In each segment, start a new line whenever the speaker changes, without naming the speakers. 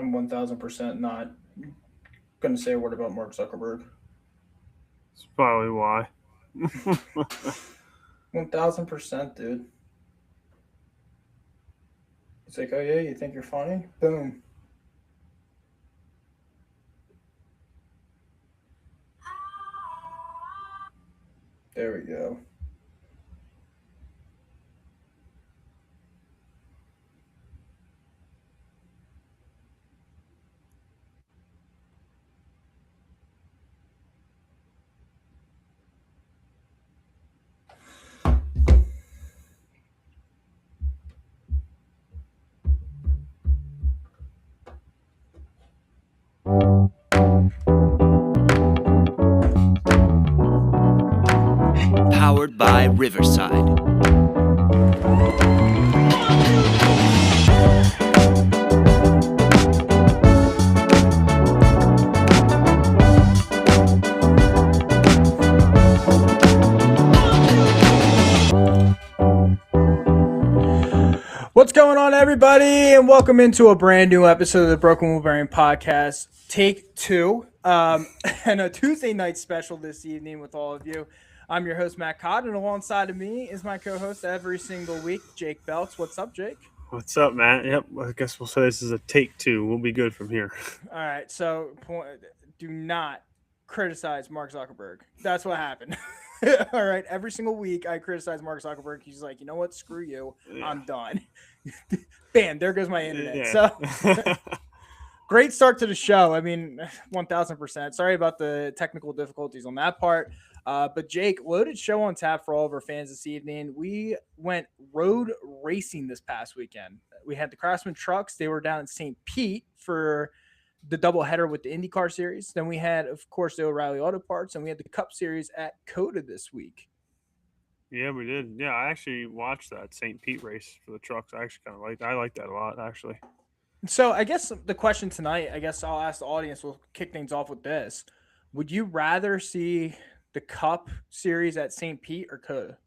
I'm 1000% not going to say a word about Mark Zuckerberg.
That's probably why.
1000%, dude. It's like, oh yeah, you think you're funny? Boom. There we go.
Powered by Riverside.
What's going on, everybody, and welcome into a brand new episode of the Broken Wolverine Podcast, Take Two, and a Tuesday night special this evening with all of you. I'm your host, Matt Codd, and alongside of me is my co-host every single week, Jake Belts. What's up, Jake?
What's up, Matt? Yep, I guess we'll say this is a take two. We'll be good from here.
All right, so do not criticize Mark Zuckerberg. That's what happened. All right, every single week I criticize Mark Zuckerberg. He's like, you know what? Screw you. Yeah. I'm done. Bam, there goes my internet. Yeah. So great start to the show. I mean, 1000%. Sorry about the technical difficulties on that part. But Jake, loaded show on tap for all of our fans this evening. We went road racing this past weekend. We had the Craftsman trucks. They were down in St. Pete for the doubleheader with the IndyCar series. Then we had, of course, the O'Reilly Auto Parts, and we had the Cup series at COTA this week.
Yeah, we did. Yeah, I actually watched that St. Pete race for the trucks. I actually kind of liked. I like that a lot, actually.
So I guess the question tonight, I guess I'll ask the audience. We'll kick things off with this: would you rather see the Cup series at St. Pete or COTA?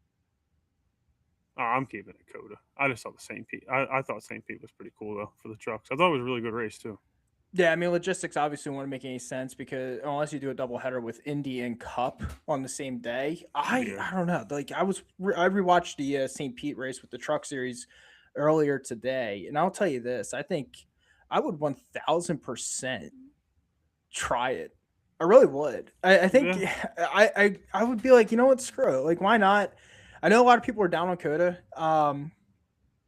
Oh, I'm keeping it COTA. I just saw the St. Pete. I thought St. Pete was pretty cool though for the trucks. I thought it was a really good race too.
Yeah, I mean, logistics obviously won't make any sense because unless you do a doubleheader with Indy and Cup on the same day, I don't know. Like I rewatched the St. Pete race with the Truck Series earlier today, and I'll tell you this: I think I would 1000% try it. I really would. I think I would be like, you know what, screw it. Like, why not? I know a lot of people are down on COTA.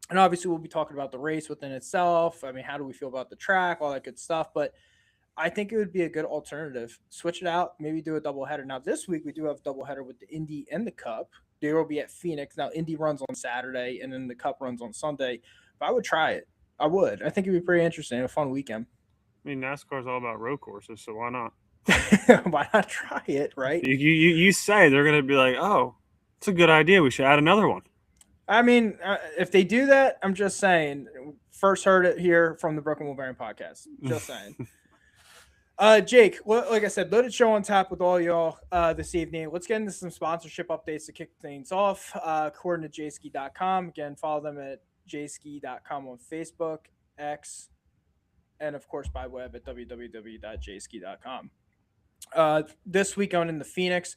And obviously, we'll be talking about the race within itself. I mean, how do we feel about the track, all that good stuff. But I think it would be a good alternative. Switch it out, maybe do a doubleheader. Now, this week, we do have a doubleheader with the Indy and the Cup. They will be at Phoenix. Now, Indy runs on Saturday, and then the Cup runs on Sunday. But I would try it. I would. I think it would be pretty interesting. A fun weekend.
I mean, NASCAR's all about road courses, so why not?
Why not try it, right?
You say they're going to be like, oh, it's a good idea. We should add another one.
I mean, if they do that, I'm just saying. First heard it here from the Broken Wolverine Podcast. Just saying. Jake, like I said, loaded show on tap with all y'all this evening. Let's get into some sponsorship updates to kick things off. According to jski.com. Again, follow them at jski.com on Facebook, X, and of course by web at www.jski.com. This week going into Phoenix,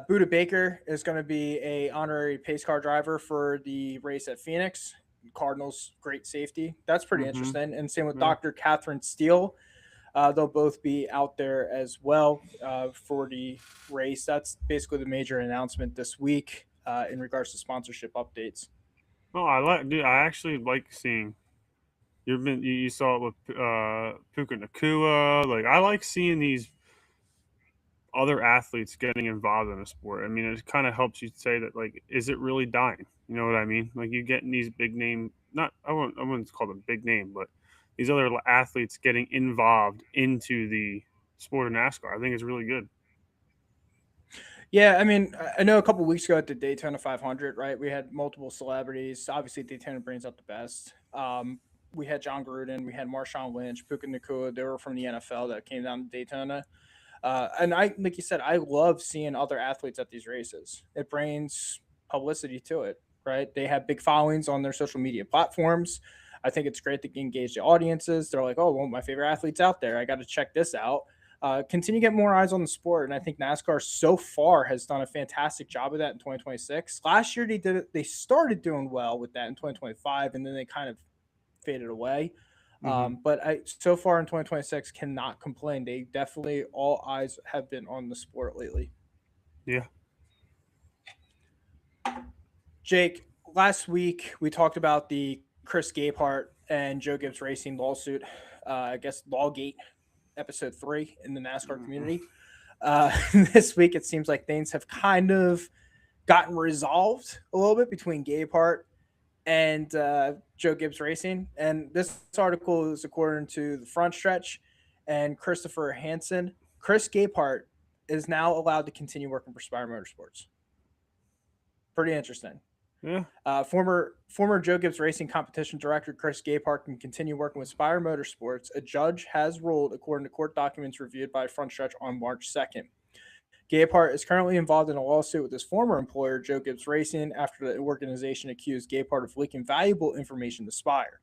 Buda Baker is going to be a honorary pace car driver for the race at Phoenix. Cardinals, great safety. That's pretty interesting. And same with Dr. Catherine Steele. They'll both be out there as well for the race. That's basically the major announcement this week in regards to sponsorship updates.
Oh, I actually like seeing. You saw it with Puka Nakua. Like, I like seeing these other athletes getting involved in a sport. I mean, it kind of helps you say that, like, is it really dying? You know what I mean? Like, you getting these big name, I wouldn't call them big name, but these other athletes getting involved into the sport of NASCAR. I think it's really good.
Yeah, I mean, I know a couple of weeks ago at the Daytona 500, right? We had multiple celebrities. Obviously, Daytona brings out the best. We had John Gruden, we had Marshawn Lynch, Puka Nakua. They were from the NFL that came down to Daytona. And like you said, I love seeing other athletes at these races. It brings publicity to it, right? They have big followings on their social media platforms. I think it's great to engage the audiences. They're like, oh, well, my favorite athlete's out there. I got to check this out. Continue to get more eyes on the sport. And I think NASCAR so far has done a fantastic job of that in 2026. Last year, they started doing well with that in 2025, and then they kind of faded away. But so far in 2026 cannot complain. They definitely, all eyes have been on the sport lately.
Yeah.
Jake, last week we talked about the Chris Gabehart and Joe Gibbs Racing lawsuit. I guess Lawgate, episode 3 in the NASCAR community. This week it seems like things have kind of gotten resolved a little bit between Gabehart and Joe Gibbs Racing. And this article is according to the Front Stretch and Christopher Hansen. Chris Gabehart is now allowed to continue working for Spire Motorsports. Pretty interesting.
Yeah.
Former Joe Gibbs Racing competition director Chris Gabehart can continue working with Spire Motorsports. A judge has ruled, according to court documents reviewed by Front Stretch on March 2nd. Gabehart is currently involved in a lawsuit with his former employer, Joe Gibbs Racing, after the organization accused Gabehart of leaking valuable information to Spire.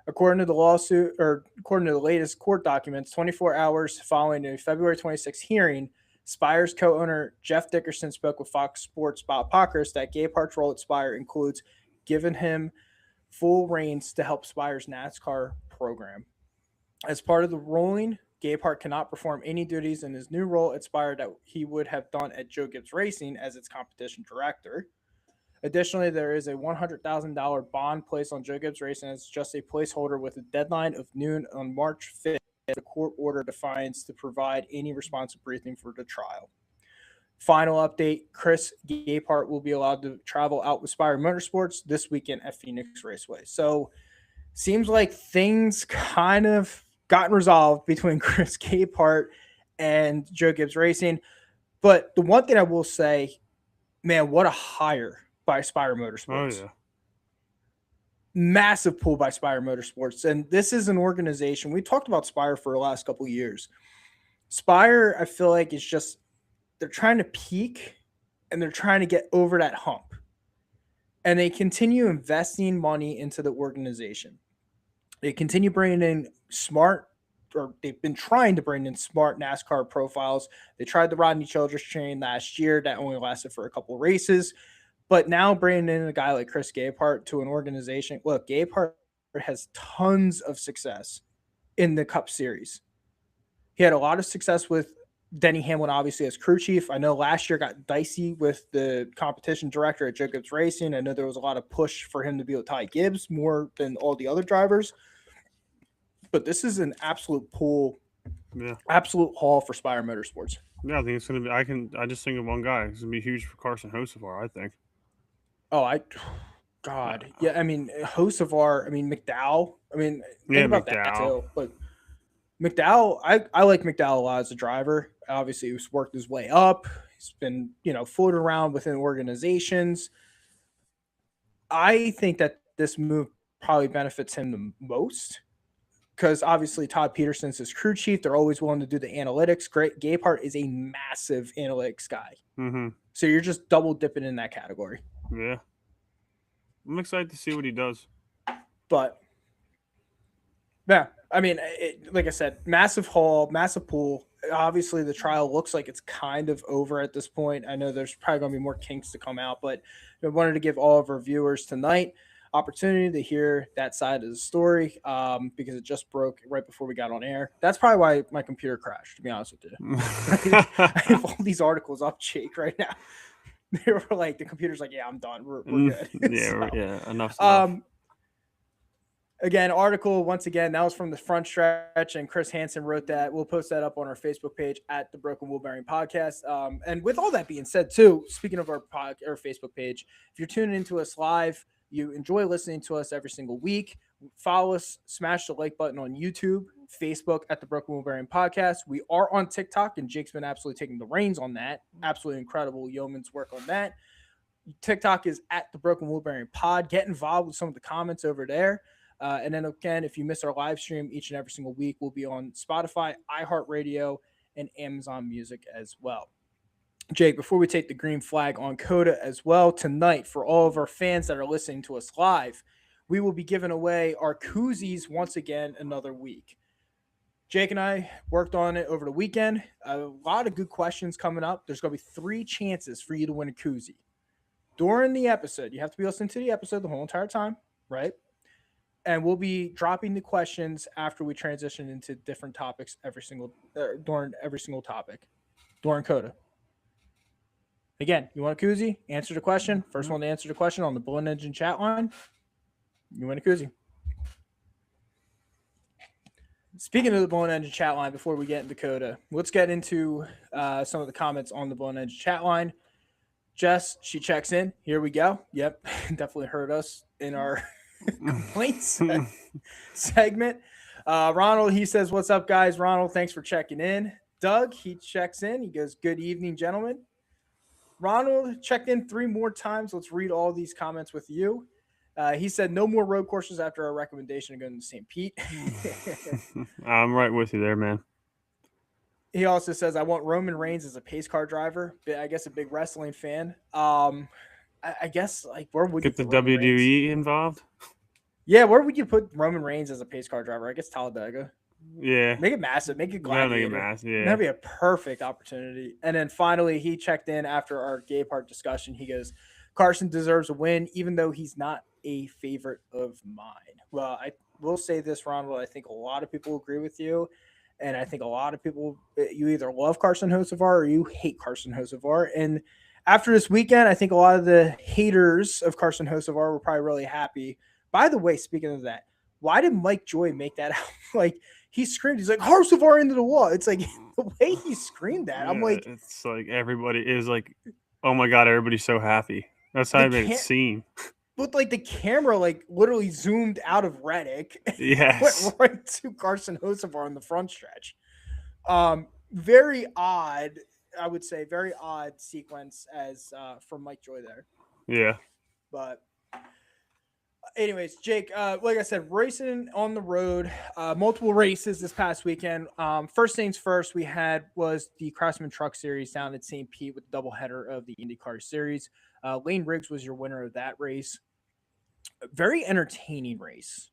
According to the lawsuit, or according to the latest court documents, 24 hours following a February 26th hearing, Spire's co-owner Jeff Dickerson spoke with Fox Sports' Bob Pockrass that Gabehart's role at Spire includes giving him full reins to help Spire's NASCAR program. As part of the ruling, Gabehart cannot perform any duties in his new role at Spire that he would have done at Joe Gibbs Racing as its competition director. Additionally, there is a $100,000 bond placed on Joe Gibbs Racing as just a placeholder with a deadline of noon on March 5th. The court order defines to provide any responsive briefing for the trial. Final update, Chris Gabehart will be allowed to travel out with Spire Motorsports this weekend at Phoenix Raceway. So seems like things kind of gotten resolved between Chris Gabehart and Joe Gibbs Racing. But the one thing I will say, man, what a hire by Spire Motorsports.
Oh, yeah.
Massive pull by Spire Motorsports. And this is an organization, we talked about Spire for the last couple of years. Spire, I feel like, is just, they're trying to peak and they're trying to get over that hump. And they continue investing money into the organization. They continue bringing in they've been trying to bring in smart NASCAR profiles. They tried the Rodney Childress train last year. That only lasted for a couple of races. But now bringing in a guy like Chris Gabehart to an organization. Look, Gabehart has tons of success in the Cup Series. He had a lot of success with Denny Hamlin, obviously, as crew chief. I know last year got dicey with the competition director at Joe Gibbs Racing. I know there was a lot of push for him to be with Ty Gibbs more than all the other drivers. But this is an absolute pull, absolute haul for Spire Motorsports.
Yeah, I think it's going to be, I just think of one guy. It's going to be huge for Carson Hocevar, I think.
Oh, God. Yeah, I mean, Hocevar, McDowell. Think about that too. But McDowell, I like McDowell a lot as a driver. Obviously, he's worked his way up. He's been, floated around within organizations. I think that this move probably benefits him the most because obviously Todd Peterson's his crew chief. They're always willing to do the analytics. Great. Gabehart is a massive analytics guy.
Mm-hmm. So
you're just double dipping in that category.
Yeah. I'm excited to see what he does.
But, yeah, I mean, like I said, massive haul, massive pool. Obviously, the trial looks like it's kind of over at this point. I know there's probably going to be more kinks to come out, but I wanted to give all of our viewers tonight opportunity to hear that side of the story because it just broke right before we got on air. That's probably why my computer crashed, to be honest with you. I have all these articles up, Jake, right now. They were like, the computer's like, yeah, I'm done. We're good.
Yeah, enough.
Again, article, once again, that was from the Front Stretch, and Chris Hansen wrote that. We'll post that up on our Facebook page at the Broken Wheel Bearing Podcast. And with all that being said, too, speaking of our Facebook page, if you're tuning into us live, you enjoy listening to us every single week, follow us, smash the like button on YouTube, Facebook at the Broken Wheel Bearing Podcast. We are on TikTok, and Jake's been absolutely taking the reins on that. Absolutely incredible yeoman's work on that. TikTok is at the Broken Wheel Bearing Pod. Get involved with some of the comments over there. And then again, if you miss our live stream each and every single week, we'll be on Spotify, iHeartRadio, and Amazon Music as well. Jake, before we take the green flag on COTA as well, tonight, for all of our fans that are listening to us live, we will be giving away our koozies once again another week. Jake and I worked on it over the weekend. A lot of good questions coming up. There's going to be 3 chances for you to win a koozie during the episode. You have to be listening to the episode the whole entire time, right? And we'll be dropping the questions after we transition into different topics during every single topic during Coda. Again, you want a koozie? Answer the question. First one to answer the question on the Blown Engine chat line, you win a koozie. Speaking of the Blown Engine chat line, before we get into Coda, let's get into some of the comments on the Blown Engine chat line. Jess, she checks in. Here we go. Yep, definitely heard us in our complaints segment. Ronald, he says, "What's up, guys?" Ronald, thanks for checking in. Doug, he checks in. He goes, "Good evening, gentlemen." Ronald checked in 3 more times. Let's read all these comments with you. He said, "No more road courses after our recommendation of going to St. Pete."
I'm right with you there, man.
He also says, "I want Roman Reigns as a pace car driver." I guess a big wrestling fan. I guess, like, where would
get
you
the
put Roman
WWE
Reigns?
involved?
Yeah, where would you put Roman Reigns as a pace car driver? I guess Talladega.
Yeah.
Make it massive. Make it gladiator.
Make it massive, yeah.
That'd be a perfect opportunity. And then finally, he checked in after our gay part discussion. He goes, "Carson deserves a win, even though he's not a favorite of mine." Well, I will say this, Ronald. I think a lot of people agree with you. And I think a lot of people, you either love Carson Hocevar or you hate Carson Hocevar. And after this weekend, I think a lot of the haters of Carson Hocevar were probably really happy. By the way, speaking of that, why did Mike Joy make that out? Like, he screamed, he's like, "Hocevar into the wall." It's like the way he screamed that. I'm like,
it's like everybody is like, "Oh my God, everybody's so happy." That's how I made it seem.
But like the camera, like, literally zoomed out of Reddick,
yes,
went right to Carson Hocevar in the front stretch. Very odd, I would say, very odd sequence as from Mike Joy there.
Yeah,
but anyways, Jake, like I said, racing on the road, multiple races this past weekend. First things first, we had was the Craftsman Truck Series down at St. Pete with the doubleheader of the IndyCar Series. Lane Riggs was your winner of that race. A very entertaining race.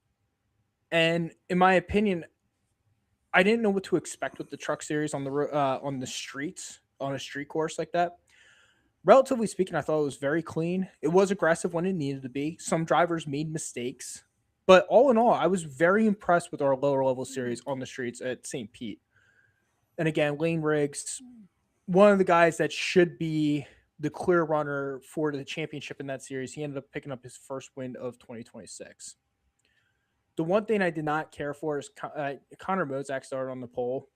And in my opinion, I didn't know what to expect with the Truck Series on the streets, on a street course like that. Relatively speaking, I thought it was very clean. It was aggressive when it needed to be. Some drivers made mistakes. But all in all, I was very impressed with our lower level series on the streets at St. Pete. And again, Lane Riggs, one of the guys that should be the clear runner for the championship in that series. He ended up picking up his first win of 2026. The one thing I did not care for is Connor Mozak started on the pole,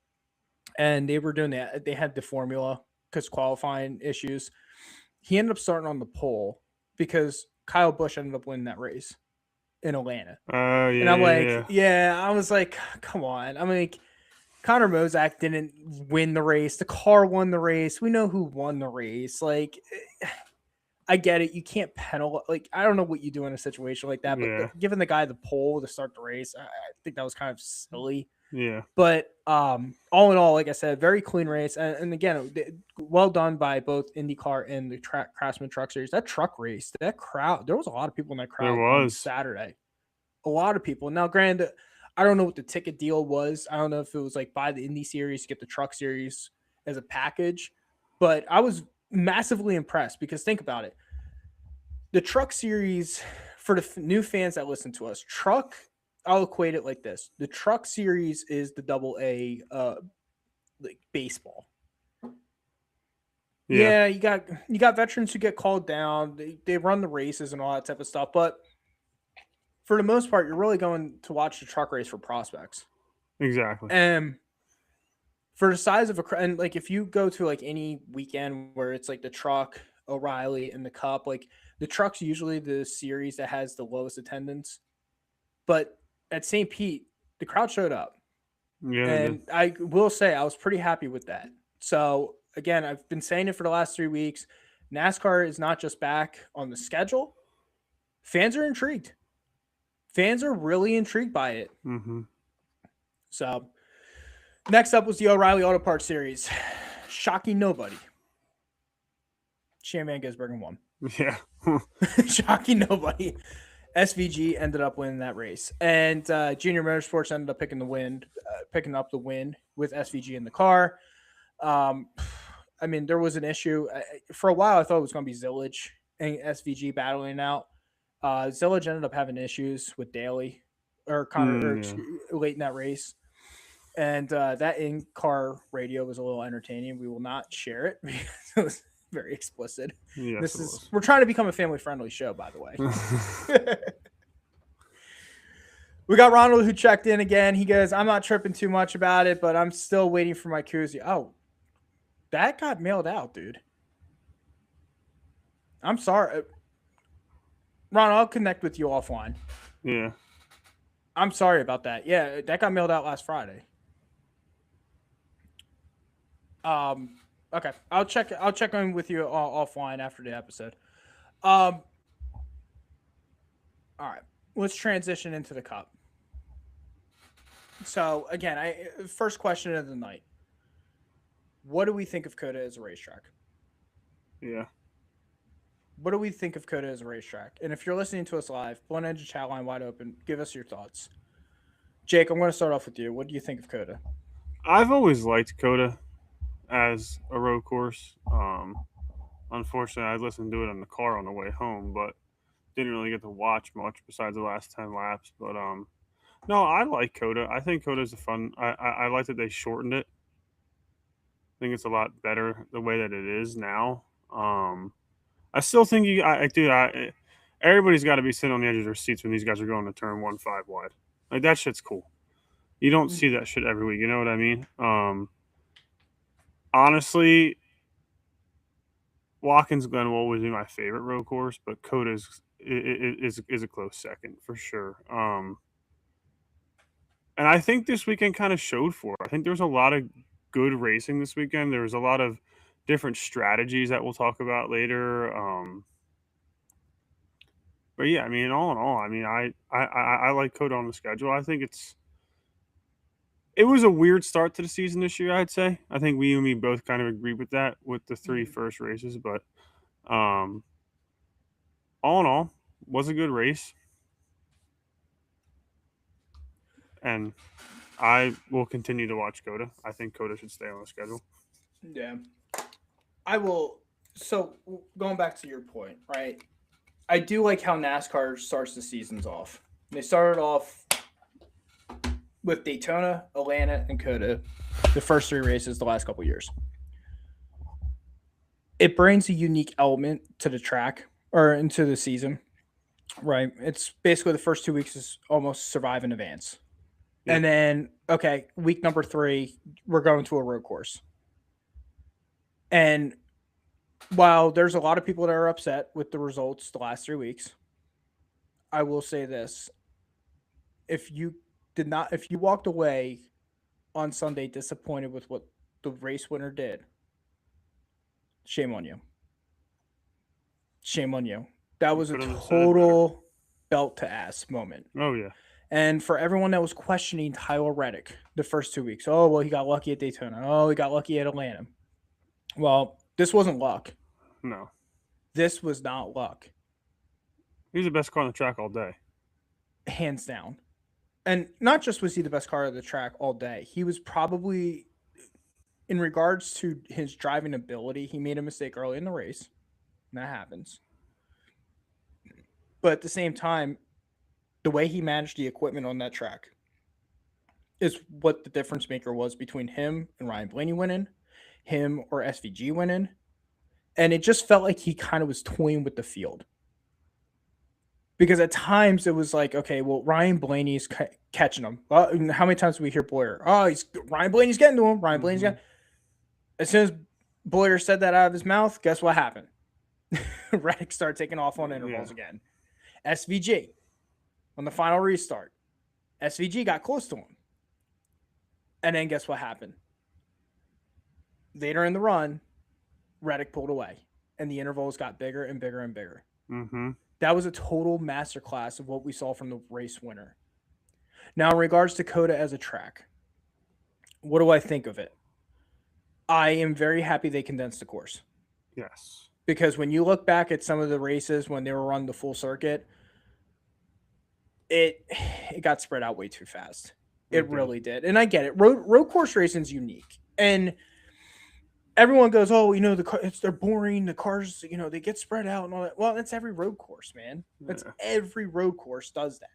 and they were doing that. They had the formula because qualifying issues. He ended up starting on the pole because Kyle Busch ended up winning that race in Atlanta.
Yeah.
And I'm like, I was like, come on. I'm like, Connor Mozak didn't win the race. The car won the race. We know who won the race. Like, I get it. You can't penalize. Like, I don't know what you do in a situation like that, but giving the guy the pole to start the race, I think that was kind of silly.
Yeah.
But all in all, like I said, very clean race. And again, well done by both IndyCar and the Craftsman Truck Series. That truck race, that crowd, there was a lot of people in that crowd on Saturday. A lot of people. Now, granted, I don't know what the ticket deal was. I don't know if it was like buy the Indy Series, get the Truck Series as a package. But I was massively impressed because think about it. The Truck Series, for the new fans that listen to us, I'll equate it like this. The Truck Series is the AA like baseball. Yeah, you got veterans who get called down. They run the races and all that type of stuff. But for the most part, you're really going to watch the truck race for prospects.
Exactly.
And for the size of and like if you go to like any weekend where it's like the Truck, O'Reilly, and the Cup, like the Truck's usually the series that has the lowest attendance. But at St. Pete, the crowd showed up.
Yeah.
And I will say I was pretty happy with that. So again, I've been saying it for the last 3 weeks. NASCAR is not just back on the schedule. Fans are intrigued. Fans are really intrigued by it.
Mm-hmm.
So next up was the O'Reilly Auto Parts Series. Shocking nobody. Shane Van Gisbergen won.
Yeah.
Shocking nobody. SVG ended up winning that race, and Junior Motorsports ended up picking up the win with SVG in the car. I mean, there was an issue for a while. I thought it was going to be Zillage and SVG battling out. Zillage ended up having issues with Daly or Connor late in that race, and that in-car radio was a little entertaining. We will not share it because it was very explicit.
Yes,
we're trying to become a family-friendly show, by the way. We got Ronald who checked in again. He goes, I'm not tripping too much about it, but I'm still waiting for my koozie. Oh, that got mailed out, dude. I'm sorry. Ron, I'll connect with you offline.
Yeah.
I'm sorry about that. Yeah, that got mailed out last Friday. Okay. I'll check in with you offline after the episode. All right. Let's transition into the cup. So again, first question of the night. What do we think of COTA as a racetrack?
Yeah.
What do we think of COTA as a racetrack? And if you're listening to us live, Blunt Engine chat line wide open. Give us your thoughts. Jake, I'm going to start off with you. What do you think of COTA?
I've always liked COTA as a road course. Unfortunately, I listened to it in the car on the way home, but didn't really get to watch much besides the last 10 laps. But no, I like COTA. I think COTA is a fun. I like that they shortened it. I think it's a lot better the way that it is now. I still think everybody's got to be sitting on the edge of their seats when these guys are going to turn 1-5 wide. Like, that shit's cool. You don't see that shit every week. You know what I mean? Honestly, Watkins Glen will always be my favorite road course, but COTA is a close second for sure. And I think this weekend kind of showed for it. I think there was a lot of good racing this weekend. There was a lot of different strategies that we'll talk about later. But yeah, I mean, all in all, I mean, I like COTA on the schedule. I think it was a weird start to the season this year, I'd say. I think we and me both kind of agree with that with the three first races, but all in all, was a good race. And I will continue to watch COTA. I think COTA should stay on the schedule.
Yeah. I will. So going back to your point, right? I do like how NASCAR starts the seasons off. They started off with Daytona, Atlanta, and COTA, the first three races the last couple of years. It brings a unique element to the track or into the season, right? It's basically the first 2 weeks is almost survive in advance. Yep. And then, okay, week number 3, we're going to a road course. And while there's a lot of people that are upset with the results the last 3 weeks, I will say this. If you walked away on Sunday disappointed with what the race winner did, shame on you. Shame on you. That was a total belt to ass moment.
Oh, yeah.
And for everyone that was questioning Tyler Reddick the first 2 weeks, oh, well, he got lucky at Daytona. Oh, he got lucky at Atlanta. Well, this wasn't luck.
No.
This was not luck.
He was the best car on the track all day.
Hands down. And not just was he the best car of the track all day, he was probably, in regards to his driving ability, he made a mistake early in the race. And that happens. But at the same time, the way he managed the equipment on that track is what the difference maker was between him and Ryan Blaney winning, him or SVG winning. And it just felt like he kind of was toying with the field. Because at times it was like, okay, well, Ryan Blaney's catching him. How many times do we hear Boyer? Oh, Ryan Blaney's getting to him. Ryan Blaney's getting. As soon as Boyer said that out of his mouth, guess what happened? Reddick started taking off on intervals again. SVG, on the final restart, SVG got close to him. And then guess what happened? Later in the run, Reddick pulled away. And the intervals got bigger and bigger and bigger.
Mm-hmm.
That was a total masterclass of what we saw from the race winner. Now, in regards to COTA as a track, what do I think of it? I am very happy they condensed the course.
Yes.
Because when you look back at some of the races when they were run the full circuit, it got spread out way too fast. It
did.
really did. And I get it. Road course racing is unique. And everyone goes, "Oh, they're boring. The cars, they get spread out and all that." Well, that's every road course, man. That's
Yeah.
every road course does that.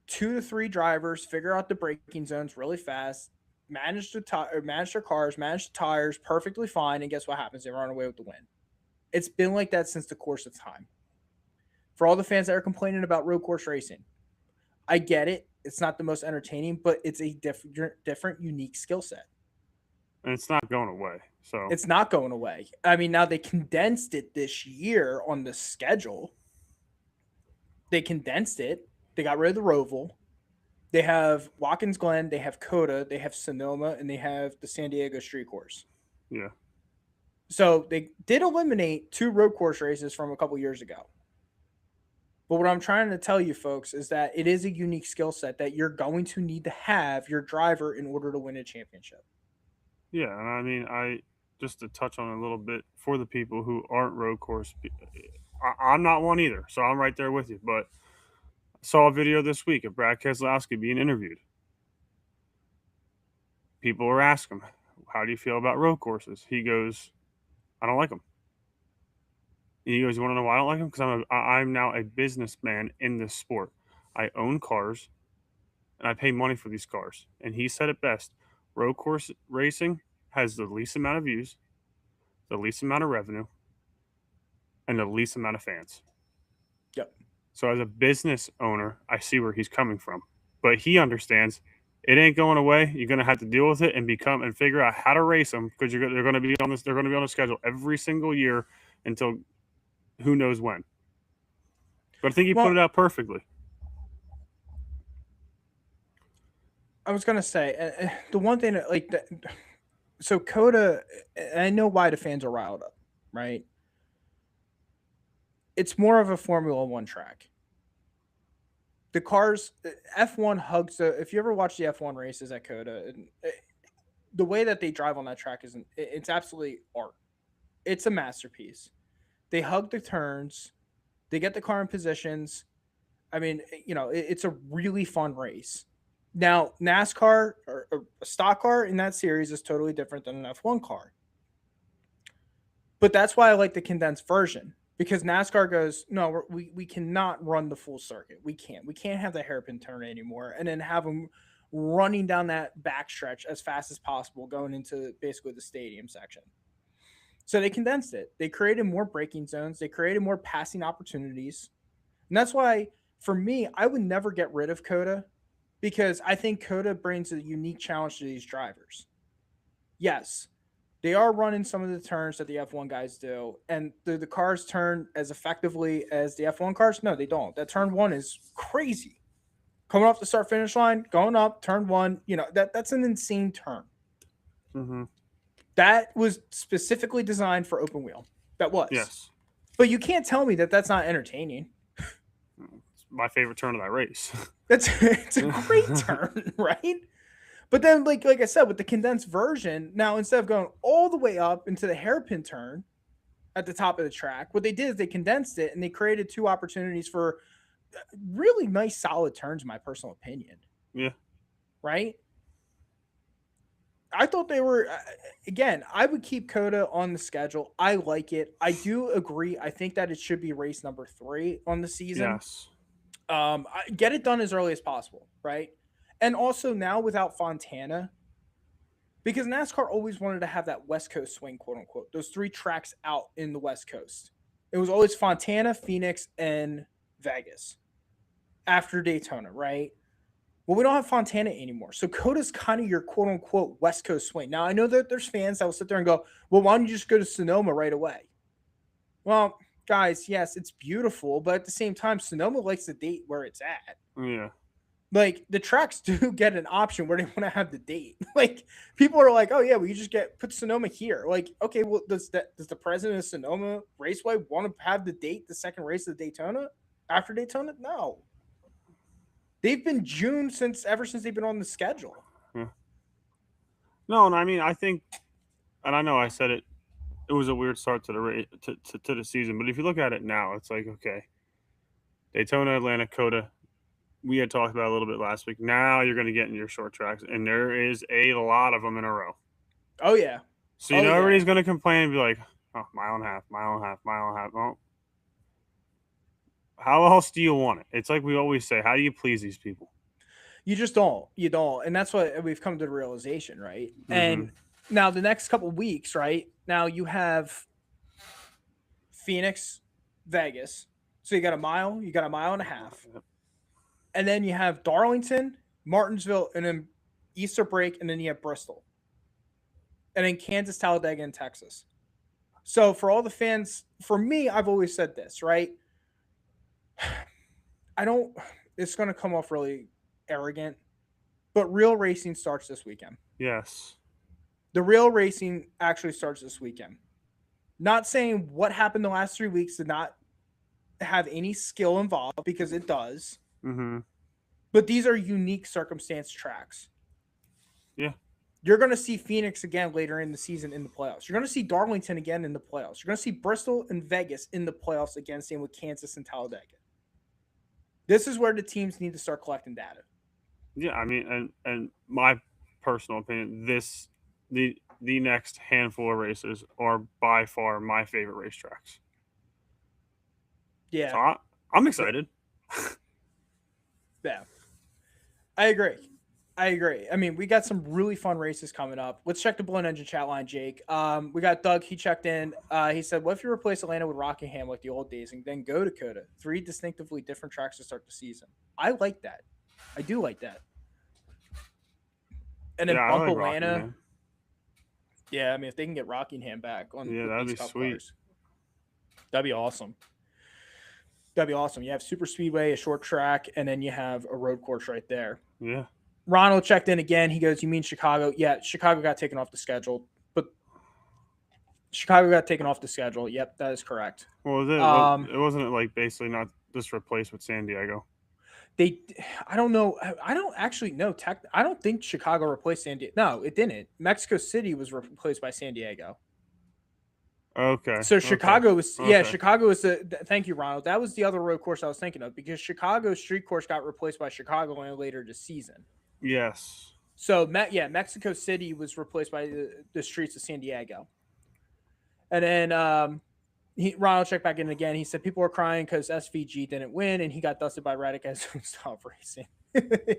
2 to 3 drivers figure out the braking zones really fast, manage their cars, manage the tires perfectly fine, and guess what happens? They run away with the win. It's been like that since the course of time. For all the fans that are complaining about road course racing, I get it. It's not the most entertaining, but it's a different, unique skill set.
And it's not going away. So
It's not going away. I mean, now they condensed it this year on the schedule. They condensed it. They got rid of the Roval. They have Watkins Glen, they have COTA, they have Sonoma, and they have the San Diego Street Course.
yeah.
So they did eliminate 2 road course races from a couple years ago. But what I'm trying to tell you folks is that it is a unique skill set that you're going to need to have your driver in order to win a championship.
Yeah, and I mean, just to touch on it a little bit for the people who aren't road course, I'm not one either, so I'm right there with you. But I saw a video this week of Brad Keselowski being interviewed. People were asking him, "How do you feel about road courses?" He goes, "I don't like them." He goes, "You want to know why I don't like them? Because I'm now a businessman in this sport. I own cars, and I pay money for these cars." And he said it best: road course racing has the least amount of views, the least amount of revenue, and the least amount of fans.
Yep.
So as a business owner, I see where he's coming from. But he understands it ain't going away. You're going to have to deal with it and figure out how to race them because they're going to be on this. They're going to be on a schedule every single year until who knows when. But I think he put it out perfectly.
I was gonna say the one thing that so COTA, I know why the fans are riled up, right? It's more of a Formula One track. The cars, F1 hugs. If you ever watch the F1 races at COTA, the way that they drive on that track it's absolutely art. It's a masterpiece. They hug the turns, they get the car in positions. I mean, it's a really fun race. Now, NASCAR or a stock car in that series is totally different than an F1 car. But that's why I like the condensed version, because NASCAR goes, no, we cannot run the full circuit. We can't have the hairpin turn anymore and then have them running down that backstretch as fast as possible going into basically the stadium section. So they condensed it. They created more braking zones. They created more passing opportunities. And that's why, for me, I would never get rid of COTA, because I think COTA brings a unique challenge to these drivers. Yes, they are running some of the turns that the F1 guys do, and the cars turn as effectively as the F1 cars. No, they don't. That turn 1 is crazy. Coming off the start finish line, going up, turn 1, that's an insane turn.
Mm-hmm.
That was specifically designed for open wheel. That was.
Yes.
But you can't tell me that that's not entertaining.
It's my favorite turn of that race.
It's a great turn, right? But then, like I said, with the condensed version, now instead of going all the way up into the hairpin turn at the top of the track, what they did is they condensed it and they created 2 opportunities for really nice, solid turns, in my personal opinion.
Yeah.
Right? I thought they were, again, I would keep COTA on the schedule. I like it. I do agree. I think that it should be race number 3 on the season.
Yes.
Get it done as early as possible, right? And also now without Fontana, because NASCAR always wanted to have that West Coast swing, quote unquote, those 3 tracks out in the West Coast. It was always Fontana, Phoenix, and Vegas after Daytona, right? Well, we don't have Fontana anymore. So COTA's kind of your quote unquote West Coast swing. Now, I know that there's fans that will sit there and go, well, why don't you just go to Sonoma right away? Well, guys, yes, it's beautiful, but at the same time, Sonoma likes the date where it's at.
Yeah.
Like, the tracks do get an option where they want to have the date. Like, people are like, oh yeah, well, you just put Sonoma here. Like, okay, well, does the president of Sonoma Raceway want to have the date, the second race of the Daytona after Daytona? No. They've been June ever since they've been on the schedule.
Yeah. No, and I mean, I think, and I know I said it was a weird start to the to the season, but if you look at it now, it's like, okay, Daytona, Atlanta, Coda. We had talked about a little bit last week. Now you're going to get in your short tracks, and there is a lot of them in a row.
Oh yeah.
So you know everybody's going to complain and be like, "Oh, mile and a half, mile and a half, mile and a half." Well, how else do you want it? It's like we always say, how do you please these people?
You just don't. You don't. And that's what we've come to the realization, right?
Mm-hmm.
And now the next couple of weeks, right? Now you have Phoenix, Vegas. So you got a mile and a half. And then you have Darlington, Martinsville, and then Easter break, and then you have Bristol. And then Kansas, Talladega, and Texas. So for all the fans, for me, I've always said this, right? It's going to come off really arrogant, but real racing starts this weekend.
Yes.
The real racing actually starts this weekend. Not saying what happened the last 3 weeks did not have any skill involved, because it does.
Mm-hmm.
But these are unique circumstance tracks.
Yeah.
You're going to see Phoenix again later in the season in the playoffs. You're going to see Darlington again in the playoffs. You're going to see Bristol and Vegas in the playoffs again, same with Kansas and Talladega. This is where the teams need to start collecting data.
Yeah, I mean, and my personal opinion, the next handful of races are by far my favorite racetracks.
Yeah.
So I'm excited.
Yeah. I agree. I mean, we got some really fun races coming up. Let's check the Blown Engine chat line, Jake. We got Doug. He checked in. He said, what if you replace Atlanta with Rockingham like the old days and then go to Coda? 3 distinctively different tracks to start the season. I like that. I do like that. And then bump Atlanta. Rockingham. Yeah, I mean, if they can get Rockingham back on
that'd be sweet.
Cars, that'd be awesome. That'd be awesome. You have super speedway, a short track, and then you have a road course right there.
Yeah.
Ronald checked in again. He goes, you mean Chicago? Yeah, Chicago got taken off the schedule. But Chicago got taken off the schedule. Yep, that is correct.
Well, it wasn't like basically not just replaced with San Diego.
I don't know. I don't actually know. I don't think Chicago replaced San Diego. No, it didn't. Mexico City was replaced by San Diego.
Okay.
So Chicago was Chicago was thank you, Ronald. That was the other road course I was thinking of, because Chicago's street course got replaced by Chicagoland later this season.
Yes.
So Mexico City was replaced by the streets of San Diego. And then Ronald checked back in again. He said people were crying because SVG didn't win and he got dusted by Reddick as style racing.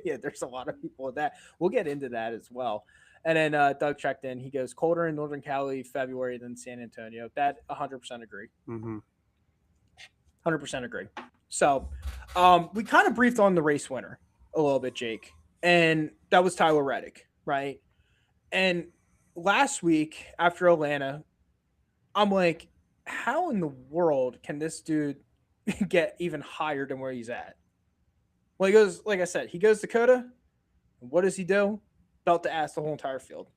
Yeah, there's a lot of people with that. We'll get into that as well. And then Doug checked in. He goes, colder in Northern Cali, February than San Antonio. That 100% agree.
Mm-hmm.
100% agree. So we kind of briefed on the race winner a little bit, Jake. And that was Tyler Reddick, right? And last week after Atlanta, I'm like, how in the world can this dude get even higher than where he's at? Well, he goes, like I said, he goes to Coda. What does he do? Belt to ass the whole entire field.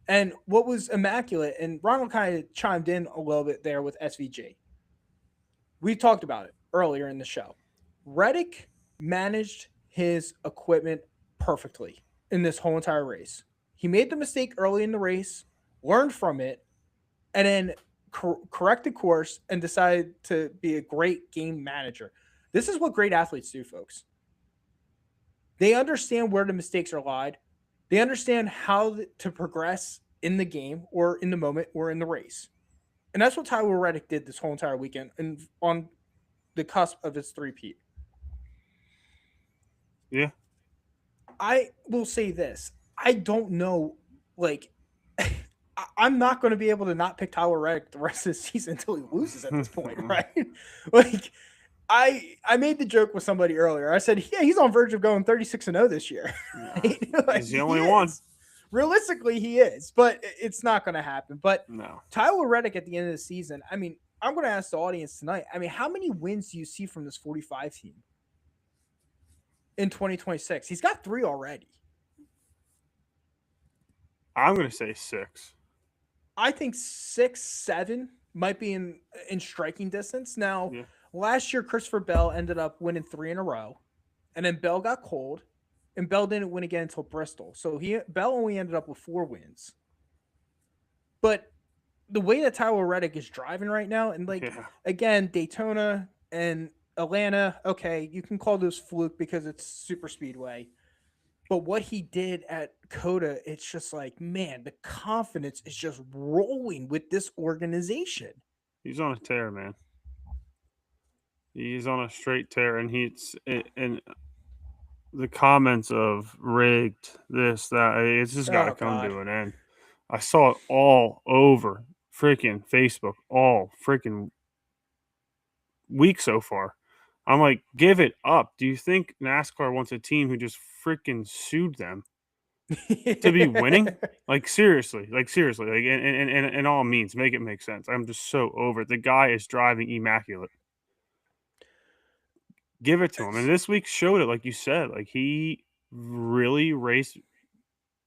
And what was immaculate, and Ronald kind of chimed in a little bit there with SVG. We talked about it earlier in the show. Reddick managed his equipment perfectly in this whole entire race. He made the mistake early in the race, learned from it, and then corrected course and decided to be a great game manager. This is what great athletes do, folks. They understand where the mistakes are lied. They understand how to progress in the game or in the moment or in the race. And that's what Tyler Reddick did this whole entire weekend and on the cusp of his three-peat.
Yeah.
I will say this. I don't know, like, I'm not going to be able to not pick Tyler Reddick the rest of the season until he loses at this point, right? Like, I made the joke with somebody earlier. I said, yeah, he's on verge of going 36-0 this year. Right? Like,
he's the only one.
Realistically, he is, but it's not going to happen. But
no.
Tyler Reddick at the end of the season, I mean, I'm going to ask the audience tonight. I mean, how many wins do you see from this 45 team in 2026? He's got 3 already.
I'm going to say 6.
I think 6, 7 might be in striking distance. Now, last year, Christopher Bell ended up winning 3 in a row, and then Bell got cold, and Bell didn't win again until Bristol. So Bell only ended up with 4 wins. But the way that Tyler Reddick is driving right now, and again, Daytona and Atlanta, okay, you can call this fluke because it's super speedway. But what he did at Coda, it's just like, man, the confidence is just rolling with this organization.
He's on a tear, man. He's on a straight tear, and and the comments of rigged, this, that, it's just got to
Oh
come
God.
to an end. I saw it all over freaking Facebook, all freaking week so far. I'm like, give it up. Do you think NASCAR wants a team who just freaking sued them to be winning? Like seriously, like in all means, make it make sense. I'm just so over it. The guy is driving immaculate. Give it to him. And this week showed it, like you said. Like he really raced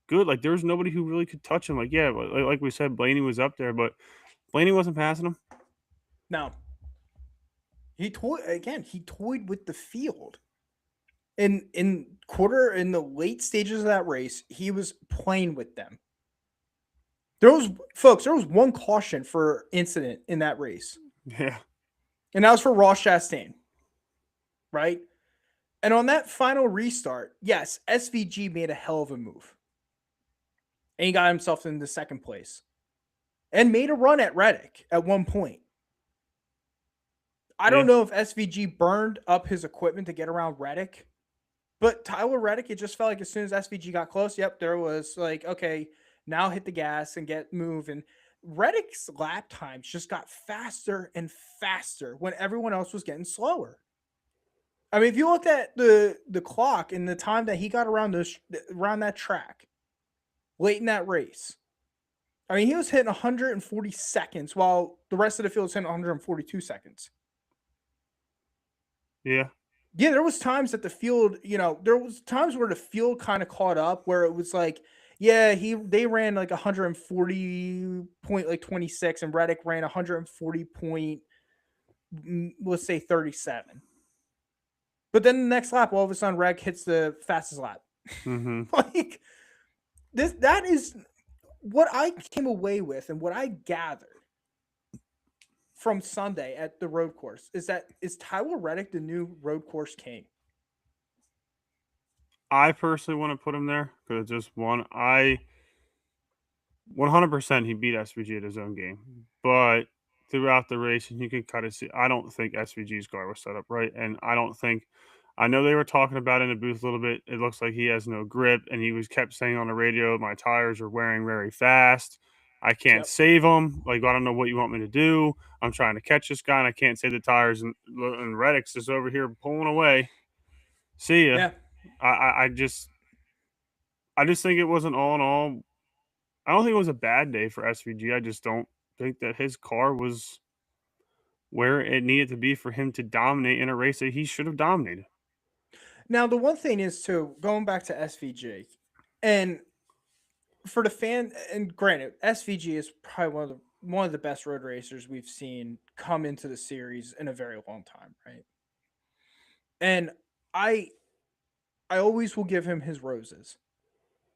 good. Like there was nobody who really could touch him. Like yeah, like we said, Blaney was up there, but Blaney wasn't passing him.
No. He toyed with the field. In the late stages of that race, he was playing with them. There was one caution for incident in that race.
Yeah.
And that was for Ross Chastain. Right? And on that final restart, yes, SVG made a hell of a move. And he got himself into second place. And made a run at Reddick at one point. I don't know if SVG burned up his equipment to get around Reddick. But Tyler Reddick, it just felt like as soon as SVG got close, yep, there was like, okay, now hit the gas and get move. And Reddick's lap times just got faster and faster when everyone else was getting slower. I mean, if you looked at the clock and the time that he got around that track late in that race, I mean, he was hitting 140 seconds while the rest of the field was hitting 142 seconds.
Yeah.
Yeah, there was times that the field, there was times where the field kind of caught up where it was like, yeah, they ran like 140.26 and Reddick ran 140 point, let's say 37. But then the next lap, all of a sudden, Reddick hits the fastest lap.
Mm-hmm.
Like that is what I came away with and what I gathered from Sunday at the road course is Tyler Reddick the new road course king?
I personally want to put him there because just one. 100% he beat SVG at his own game, but throughout the race, and you can kind of see, I don't think SVG's car was set up right, and I don't think. I know they were talking about it in the booth a little bit. It looks like he has no grip, and he was kept saying on the radio, "My tires are wearing very fast. I can't save them. Like I don't know what you want me to do. I'm trying to catch this guy, and I can't save the tires." And Reddick's just over here pulling away. See ya.
Yeah.
I just think it wasn't all in all. I don't think it was a bad day for SVG. I just don't think that his car was where it needed to be for him to dominate in a race that he should have dominated.
Now, the one thing is too, going back to SVG, and for the fan, and granted, SVG is probably one of the best road racers we've seen come into the series in a very long time, right? And I always will give him his roses.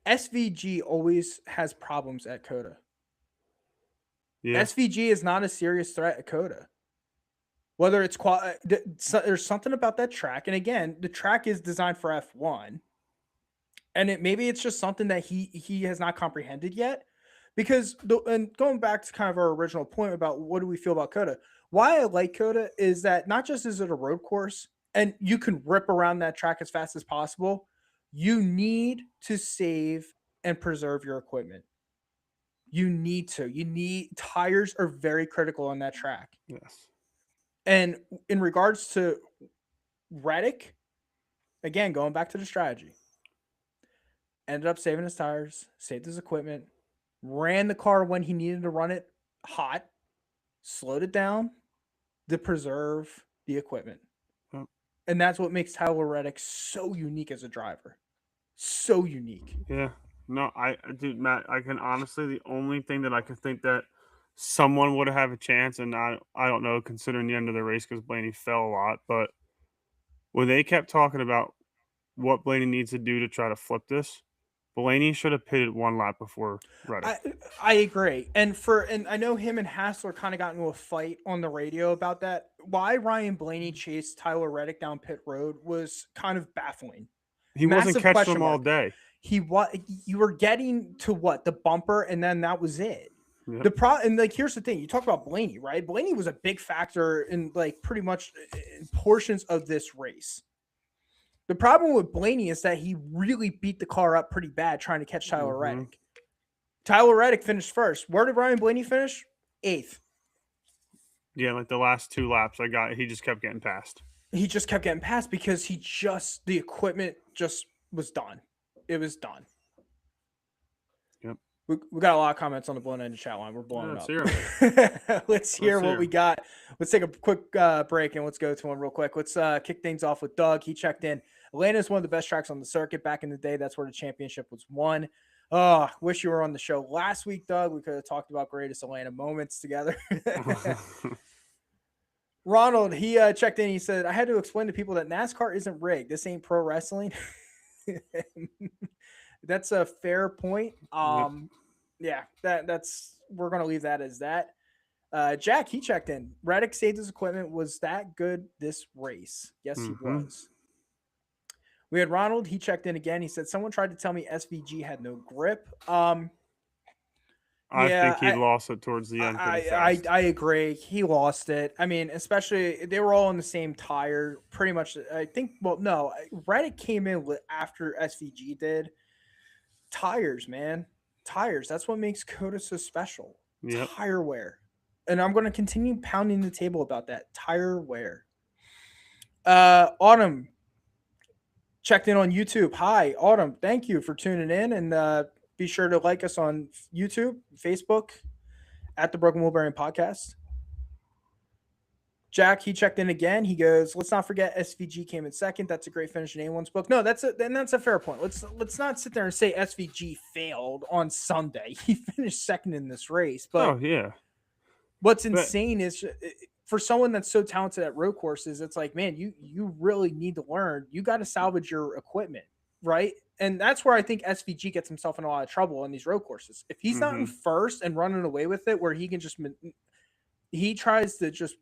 SVG always has problems at Coda.
Yeah.
SVG is not a serious threat at Coda. Whether it's there's something about that track, and again, the track is designed for F1, and maybe it's just something that he has not comprehended yet. Because and going back to kind of our original point about what do we feel about Coda, why I like Coda is that not just is it a road course and you can rip around that track as fast as possible, you need to save and preserve your equipment. You need tires are very critical on that track.
Yes.
And in regards to Reddick, again, going back to the strategy, ended up saving his tires, saved his equipment, ran the car when he needed to run it hot, slowed it down to preserve the equipment.
Yep.
And that's what makes Tyler Reddick so unique as a driver. So unique.
Yeah. No, dude, Matt, I can honestly, the only thing that I could think that someone would have a chance, and I don't know, considering the end of the race because Blaney fell a lot, but when they kept talking about what Blaney needs to do to try to flip this, Blaney should have pitted one lap before Reddick.
I agree. And I know him and Hassler kind of got into a fight on the radio about that. Why Ryan Blaney chased Tyler Reddick down pit road was kind of baffling.
He wasn't
Massive
catching
question
them all
mark.
day.
You were getting to what? The bumper, and then that was it.
Yep.
And like here's the thing, you talk about Blaney, right? Blaney was a big factor in like pretty much in portions of this race. The problem with Blaney is that he really beat the car up pretty bad trying to catch Tyler Reddick. Tyler Reddick finished first. Where did Ryan Blaney finish? 8th.
Yeah, like the last 2 laps he just kept getting passed.
He just kept getting passed because the equipment just was done. It was done.
Yep.
We got a lot of comments on the blown end chat line. We're blowing up. Let's hear what we got. Let's take a quick break and let's go to one real quick. Let's kick things off with Doug. He checked in. Atlanta is one of the best tracks on the circuit. Back in the day, that's where the championship was won. Oh, wish you were on the show last week, Doug. We could have talked about greatest Atlanta moments together. Ronald, he checked in. He said, I had to explain to people that NASCAR isn't rigged. This ain't pro wrestling. That's a fair point. Yeah, that's we're going to leave that as that. Jack, he checked in. Reddick saved his equipment. Was that good this race? Yes, he was. We had Ronald. He checked in again. He said, someone tried to tell me SVG had no grip.
I think he lost it towards the end.
I agree. He lost it. I mean, especially they were all on the same tire pretty much. I think, well, no, Reddick came in after SVG did. Tires, man. Tires. That's what makes COTA so special. Yep. Tire wear. And I'm going to continue pounding the table about that. Tire wear. Autumn checked in on YouTube. Hi, Autumn. Thank you for tuning in. And be sure to like us on YouTube, Facebook, at the Broken Wheel Bearing Podcast. Jack, he checked in again. He goes, let's not forget SVG came in second. That's a great finish in anyone's book. No, that's a fair point. Let's not sit there and say SVG failed on Sunday. He finished second in this race. But what's insane is for someone that's so talented at road courses, it's like, man, you really need to learn. You got to salvage your equipment, right? And that's where I think SVG gets himself in a lot of trouble on these road courses. If he's not in first and running away with it, where he tries to just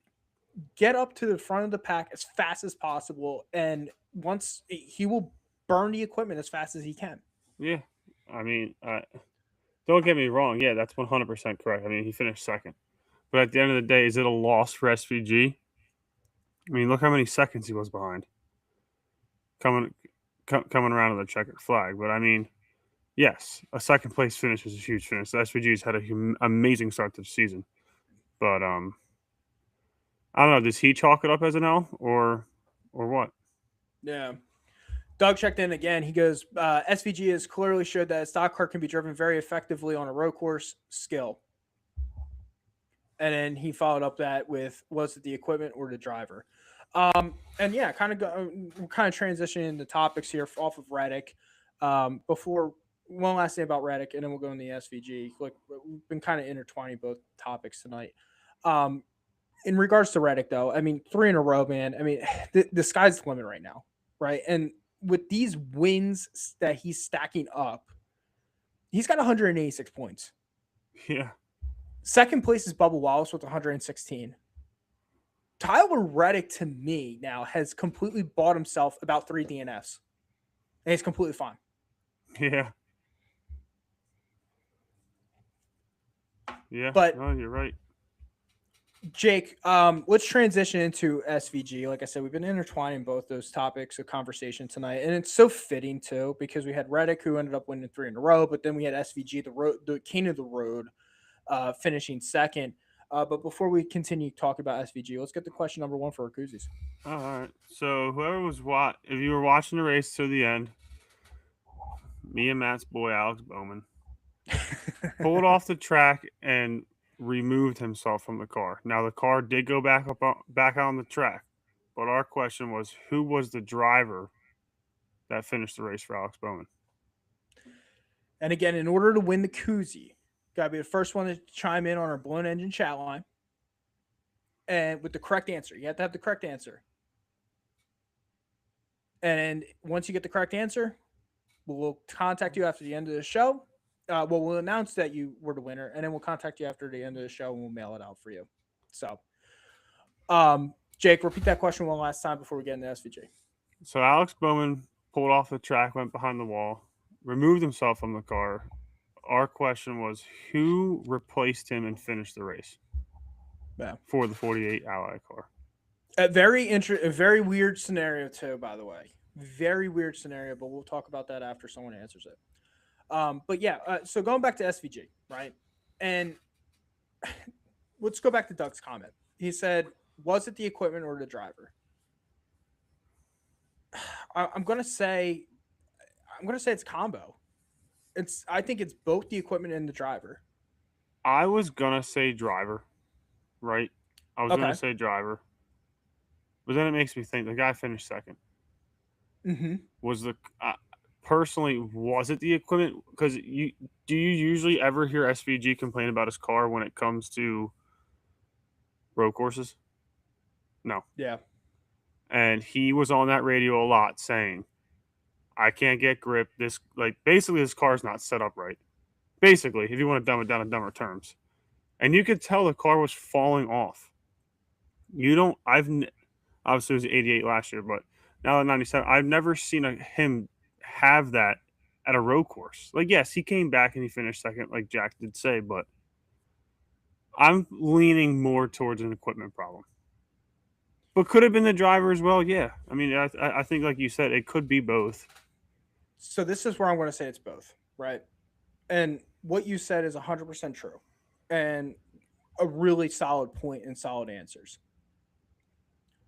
get up to the front of the pack as fast as possible, and once he will burn the equipment as fast as he can.
Yeah, I mean, don't get me wrong. Yeah, that's 100% correct. I mean, he finished second, but at the end of the day, is it a loss for SVG? I mean, look how many seconds he was behind coming around to the checkered flag. But I mean, yes, a second place finish is a huge finish. The SVG's had an amazing start to the season, but I don't know. Does he chalk it up as an L or what?
Yeah. Doug checked in again. He goes, SVG has clearly showed that a stock car can be driven very effectively on a road course. Skill. And then he followed up that with, was it the equipment or the driver? And yeah, kind of transitioning the topics here off of Reddick. Before one last thing about Reddick, and then we'll go in the SVG. Like, we've been kind of intertwining both topics tonight. In regards to Reddick, though, I mean, 3 in a row, man. I mean, the sky's the limit right now, right? And with these wins that he's stacking up, he's got 186 points.
Yeah.
Second place is Bubba Wallace with 116. Tyler Reddick, to me, now has completely bought himself about 3 DNFs. And he's completely fine.
Yeah. Yeah.
But
no, you're right.
Jake, let's transition into SVG. Like I said, we've been intertwining both those topics of conversation tonight, and it's so fitting too, because we had Reddick, who ended up winning 3 in a row, but then we had SVG, the king of the road, finishing second. But before we continue talking about SVG, let's get to question number 1 for our koozies.
All right. So whoever was if you were watching the race to the end, me and Matt's boy Alex Bowman pulled off the track and removed himself from the car. Now the car did go back on the track, but our question was, who was the driver that finished the race for Alex Bowman?
And again, in order to win the koozie, gotta be the first one to chime in on our blown engine chat line, and with the correct answer. You have to have the correct answer. And once you get the correct answer, We'll contact you after the end of the show. We'll announce that you were the winner, and then we'll contact you after the end of the show, and we'll mail it out for you. So, Jake, repeat that question one last time before we get into SVG.
So Alex Bowman pulled off the track, went behind the wall, removed himself from the car. Our question was, who replaced him and finished the race?
Yeah.
For the 48 Ally car.
A very weird scenario too, by the way. Very weird scenario, but we'll talk about that after someone answers it. But yeah, so going back to SVG, right? And let's go back to Doug's comment. He said, was it the equipment or the driver? I'm gonna say it's combo. I think it's both the equipment and the driver.
I was gonna say driver, right? I was gonna say driver, but then it makes me think the guy finished second.
Mm-hmm.
Was it the equipment? Because do you usually ever hear SVG complain about his car when it comes to road courses? No.
Yeah.
And he was on that radio a lot saying, I can't get grip. Basically this car's not set up right. Basically, if you want to dumb it down to dumber terms. And you could tell the car was falling off. Obviously it was 88 last year, but now at 97, I've never seen him have that at a road course. Like, yes, he came back and he finished second, like Jack did say, but I'm leaning more towards an equipment problem. But could have been the driver as well, yeah. I mean, I think, like you said, it could be both.
So this is where I'm going to say it's both, right? And what you said is 100% true. And a really solid point and solid answers.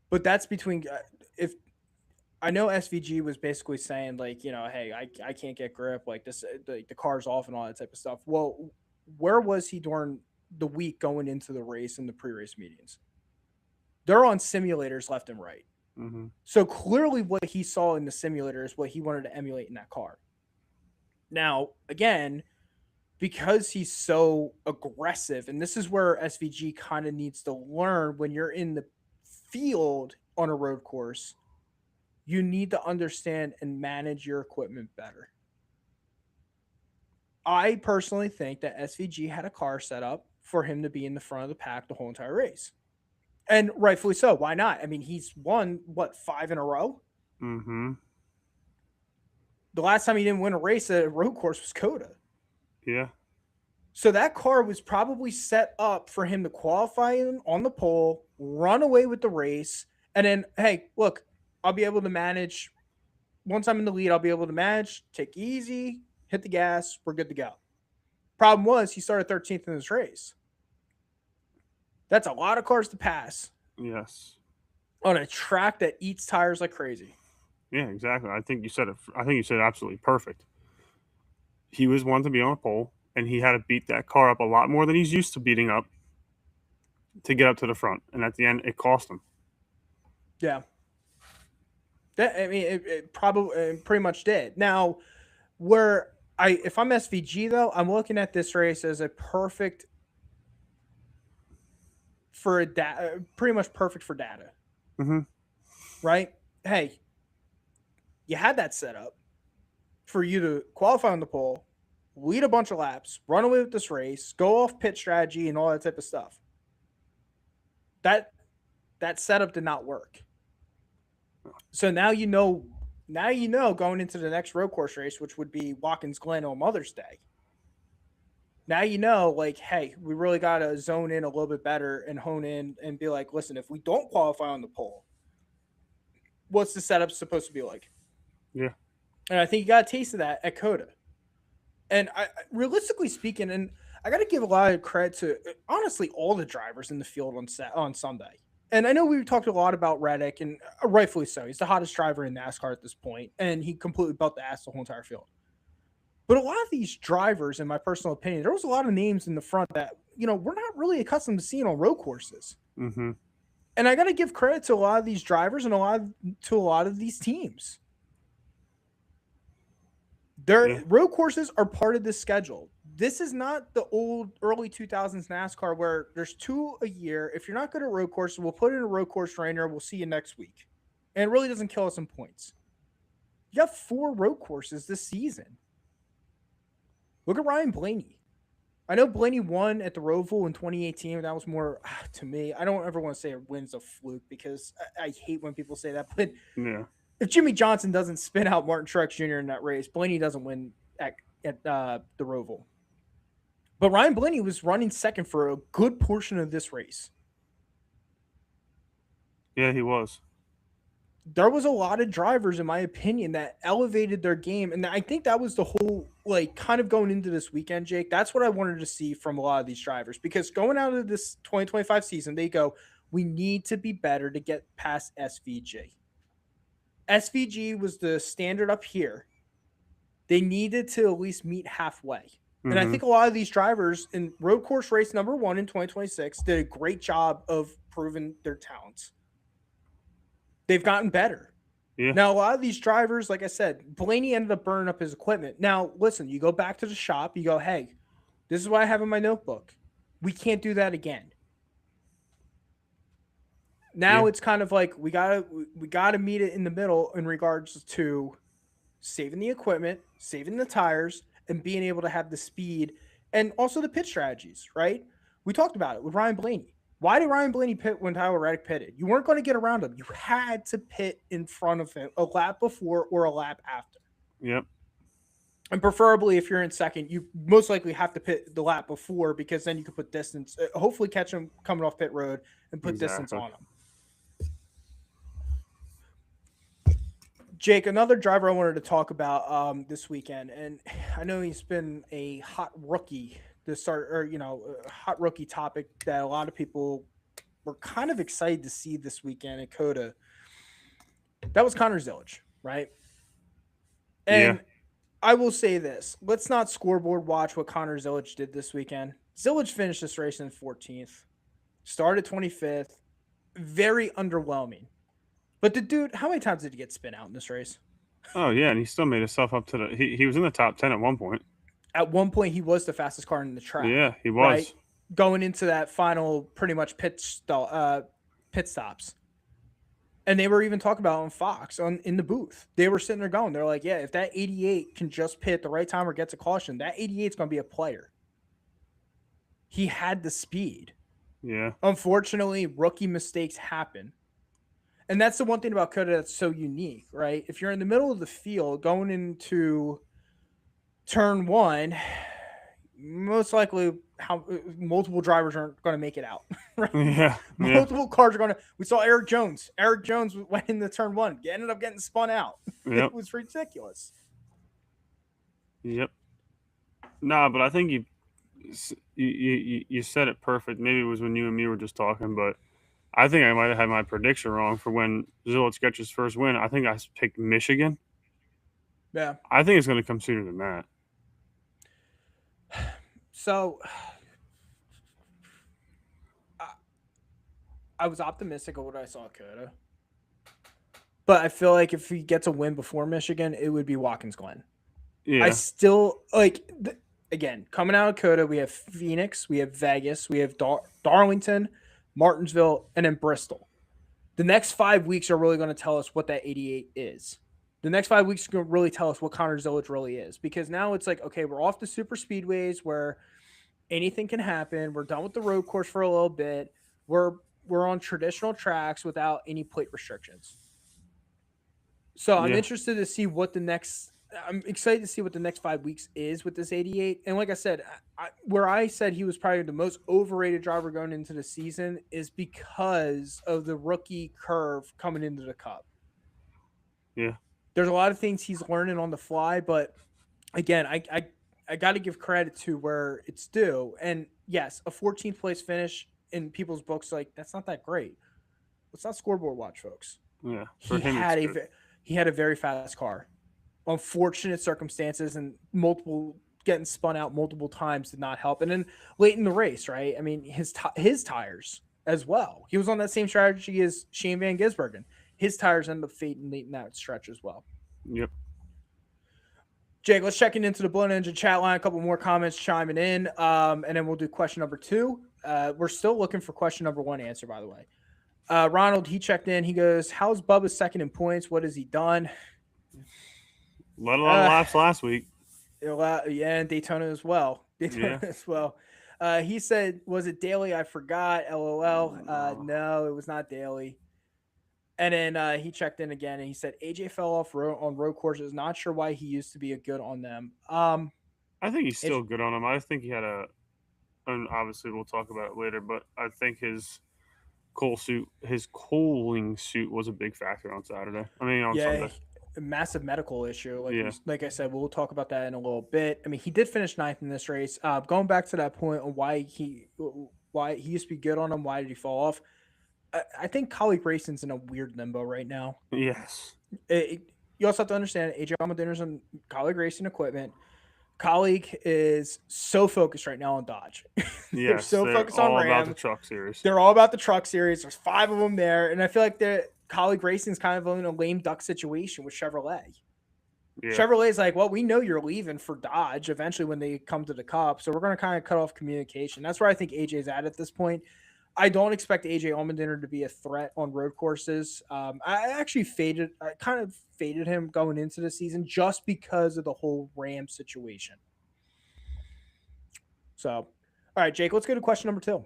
But that's between if I know SVG was basically saying like, hey, I can't get grip, like this, the car's off and all that type of stuff. Well, where was he during the week going into the race and the pre-race meetings? They're on simulators left and right.
Mm-hmm.
So clearly what he saw in the simulator is what he wanted to emulate in that car. Now, again, because he's so aggressive, and this is where SVG kind of needs to learn when you're in the field on a road course, you need to understand and manage your equipment better. I personally think that SVG had a car set up for him to be in the front of the pack the whole entire race. And rightfully so. Why not? I mean, he's won, 5 in a row?
Mm-hmm.
The last time he didn't win a race at a road course was Coda.
Yeah.
So that car was probably set up for him to qualify on the pole, run away with the race, and then, hey, look, I'll be able to manage. Once I'm in the lead, I'll be able to manage, take easy, hit the gas, we're good to go. Problem was, he started 13th in this race. That's a lot of cars to pass.
Yes.
On a track that eats tires like crazy.
Yeah, exactly. I think you said it. I think you said it absolutely perfect. He was one to be on a pole, and he had to beat that car up a lot more than he's used to beating up to get up to the front. And at the end, it cost him.
Yeah. It probably pretty much did. Now, if I'm SVG though, I'm looking at this race as a perfect for pretty much perfect for data.
Mm-hmm.
Right? Hey, you had that set up for you to qualify on the pole, lead a bunch of laps, run away with this race, go off pit strategy and all that type of stuff. That setup did not work. So now you know going into the next road course race, which would be Watkins Glen on Mother's Day. Now you know, like, hey, we really got to zone in a little bit better and hone in and be like, listen, if we don't qualify on the pole, what's the setup supposed to be like?
Yeah.
And I think you got a taste of that at Coda. And realistically speaking, and I got to give a lot of credit to, honestly, all the drivers in the field on Sunday. And I know we've talked a lot about Reddick, and rightfully so. He's the hottest driver in NASCAR at this point, and he completely built the ass the whole entire field. But a lot of these drivers, in my personal opinion, there was a lot of names in the front that, we're not really accustomed to seeing on road courses.
Mm-hmm.
And I got to give credit to a lot of these drivers and to a lot of these teams. Road courses are part of this schedule. This is not the old early 2000s NASCAR where there's 2 a year. If you're not good at road courses, we'll put in a road course trainer. We'll see you next week. And it really doesn't kill us in points. You got 4 road courses this season. Look at Ryan Blaney. I know Blaney won at the Roval in 2018. That was more to me. I don't ever want to say a win's a fluke because I hate when people say that. But
Yeah.
if Jimmy Johnson doesn't spin out Martin Truex Jr. in that race, Blaney doesn't win at the Roval. But Ryan Blaney was running second for a good portion of this race.
Yeah, he was.
There was a lot of drivers, in my opinion, that elevated their game. And I think that was the whole, like, kind of going into this weekend, Jake. That's what I wanted to see from a lot of these drivers. Because going out of this 2025 season, they go, we need to be better to get past SVG. SVG was the standard up here. They needed to at least meet halfway. And I think a lot of these drivers in road course race number 1 in 2026 did a great job of proving their talents. They've gotten better.
Yeah.
Now, a lot of these drivers, like I said, Blaney ended up burning up his equipment. Now, listen, you go back to the shop, you go, hey, this is what I have in my notebook. We can't do that again. Now it's kind of like we gotta meet it in the middle in regards to saving the equipment, saving the tires, and being able to have the speed and also the pit strategies, right? We talked about it with Ryan Blaney. Why did Ryan Blaney pit when Tyler Reddick pitted? You weren't going to get around him. You had to pit in front of him a lap before or a lap after.
Yep.
And preferably, if you're in second, you most likely have to pit the lap before because then you can put distance, hopefully catch him coming off pit road and put distance on him. Jake, another driver I wanted to talk about this weekend, and I know he's been a hot rookie to start, or a hot rookie topic that a lot of people were kind of excited to see this weekend at COTA. That was Connor Zilisch, right? And yeah. I will say this: let's not scoreboard watch what Connor Zilisch did this weekend. Zilisch finished this race in 14th, started 25th, very underwhelming. But the dude, how many times did he get spin out in this race?
Oh, yeah, and he still made himself up to the – he was in the top 10 at one point.
At one point, he was the fastest car in the track.
Yeah, he was.
Right? Going into that final pretty much pit stops. And they were even talking about it on Fox in the booth. They were sitting there going, they're like, yeah, if that 88 can just pit at the right time or gets a caution, that 88 is going to be a player. He had the speed.
Yeah.
Unfortunately, rookie mistakes happen. And that's the one thing about COTA that's so unique, right? If you're in the middle of the field going into turn 1, most likely multiple drivers aren't going to make it out. Right?
Yeah.
Multiple cars are going to. We saw Eric Jones. Eric Jones went into turn 1, ended up getting spun out. Yep. It was ridiculous.
Yep. Nah, but I think you said it perfect. Maybe it was when you and me were just talking, but I think I might have had my prediction wrong for when Zilisch gets his first win. I think I picked Michigan.
Yeah.
I think it's going to come sooner than that.
So I was optimistic of what I saw at COTA. But I feel like if he gets a win before Michigan, it would be Watkins Glen.
Yeah.
I still again, coming out of COTA, we have Phoenix, we have Vegas, we have Darlington, Martinsville, and then Bristol. The next 5 weeks are really going to tell us what that 88 is. The next 5 weeks are going to really tell us what Connor Zilisch really is. Because now it's like, okay, we're off the super speedways where anything can happen. We're done with the road course for a little bit. We're on traditional tracks without any plate restrictions. So I'm interested to see what I'm excited to see what the next 5 weeks is with this 88. And like I said, where I said he was probably the most overrated driver going into the season is because of the rookie curve coming into the Cup.
Yeah.
There's a lot of things he's learning on the fly, but again, I got to give credit to where it's due. And yes, a 14th place finish in people's books, like that's not that great. Let's not scoreboard watch, folks.
Yeah.
He had a very fast car. Unfortunate circumstances and getting spun out multiple times did not help. And then late in the race, right? I mean, his tires as well. He was on that same strategy as Shane Van Gisbergen. His tires ended up fading late in that stretch as well.
Yep.
Jake, let's check into the Blown Engine chat line. A couple more comments chiming in, and then we'll do question number 2. We're still looking for question number 1 answer, by the way. Ronald, he checked in. He goes, how's Bubba second in points? What has he done?
Let a lot of laps last week.
Yeah, and Daytona as well. He said, "Was it Daly? I forgot." LOL. No, it was not Daly. And then he checked in again, and he said AJ fell off on road courses. Not sure why he used to be a good on them.
I think he's still good on them. I think he had and obviously we'll talk about it later, but I think his cooling suit was a big factor on Saturday. I mean, on Sunday.
A massive medical issue.
Yeah.
Like I said, we'll talk about that in a little bit. I mean, he did finish ninth in this race. Going back to that point on why he used to be good on him, why did he fall off? I think Colleague Racing's in a weird limbo right now.
Yes.
You also have to understand AJ Allmendinger's on Colleague Racing equipment. Colleague is so focused right now on Dodge.
They're
focused on Ram.
About the truck series.
They're all about the truck series. There's 5 of them there, and I feel like the Colleague Racing's kind of in a lame duck situation with Chevrolet. Yeah. Chevrolet's like, well, we know you're leaving for Dodge eventually when they come to the Cup, so we're going to kind of cut off communication. That's where I think AJ's at this point. I don't expect AJ Allmendinger to be a threat on road courses. I kind of faded him going into the season just because of the whole Ram situation. So, all right, Jake, let's go to question number 2.
All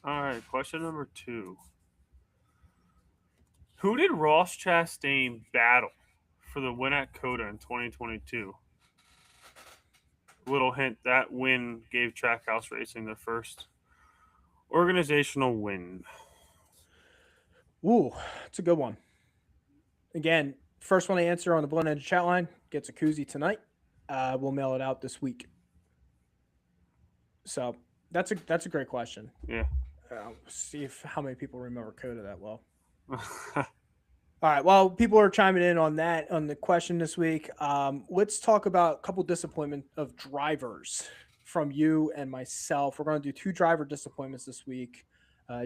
right, question number 2. Who did Ross Chastain battle for the win at COTA in 2022? Little hint, that win gave Trackhouse Racing their first organizational win.
Ooh, it's a good one. Again, first one to answer on the Blend Edge chat line gets a koozie tonight. We'll mail it out this week. So that's a great question.
Yeah.
See how many people remember COTA that well. All right. Well, people are chiming in on the question this week. Let's talk about a couple disappointment of drivers from you and myself. We're going to do 2 driver disappointments this week.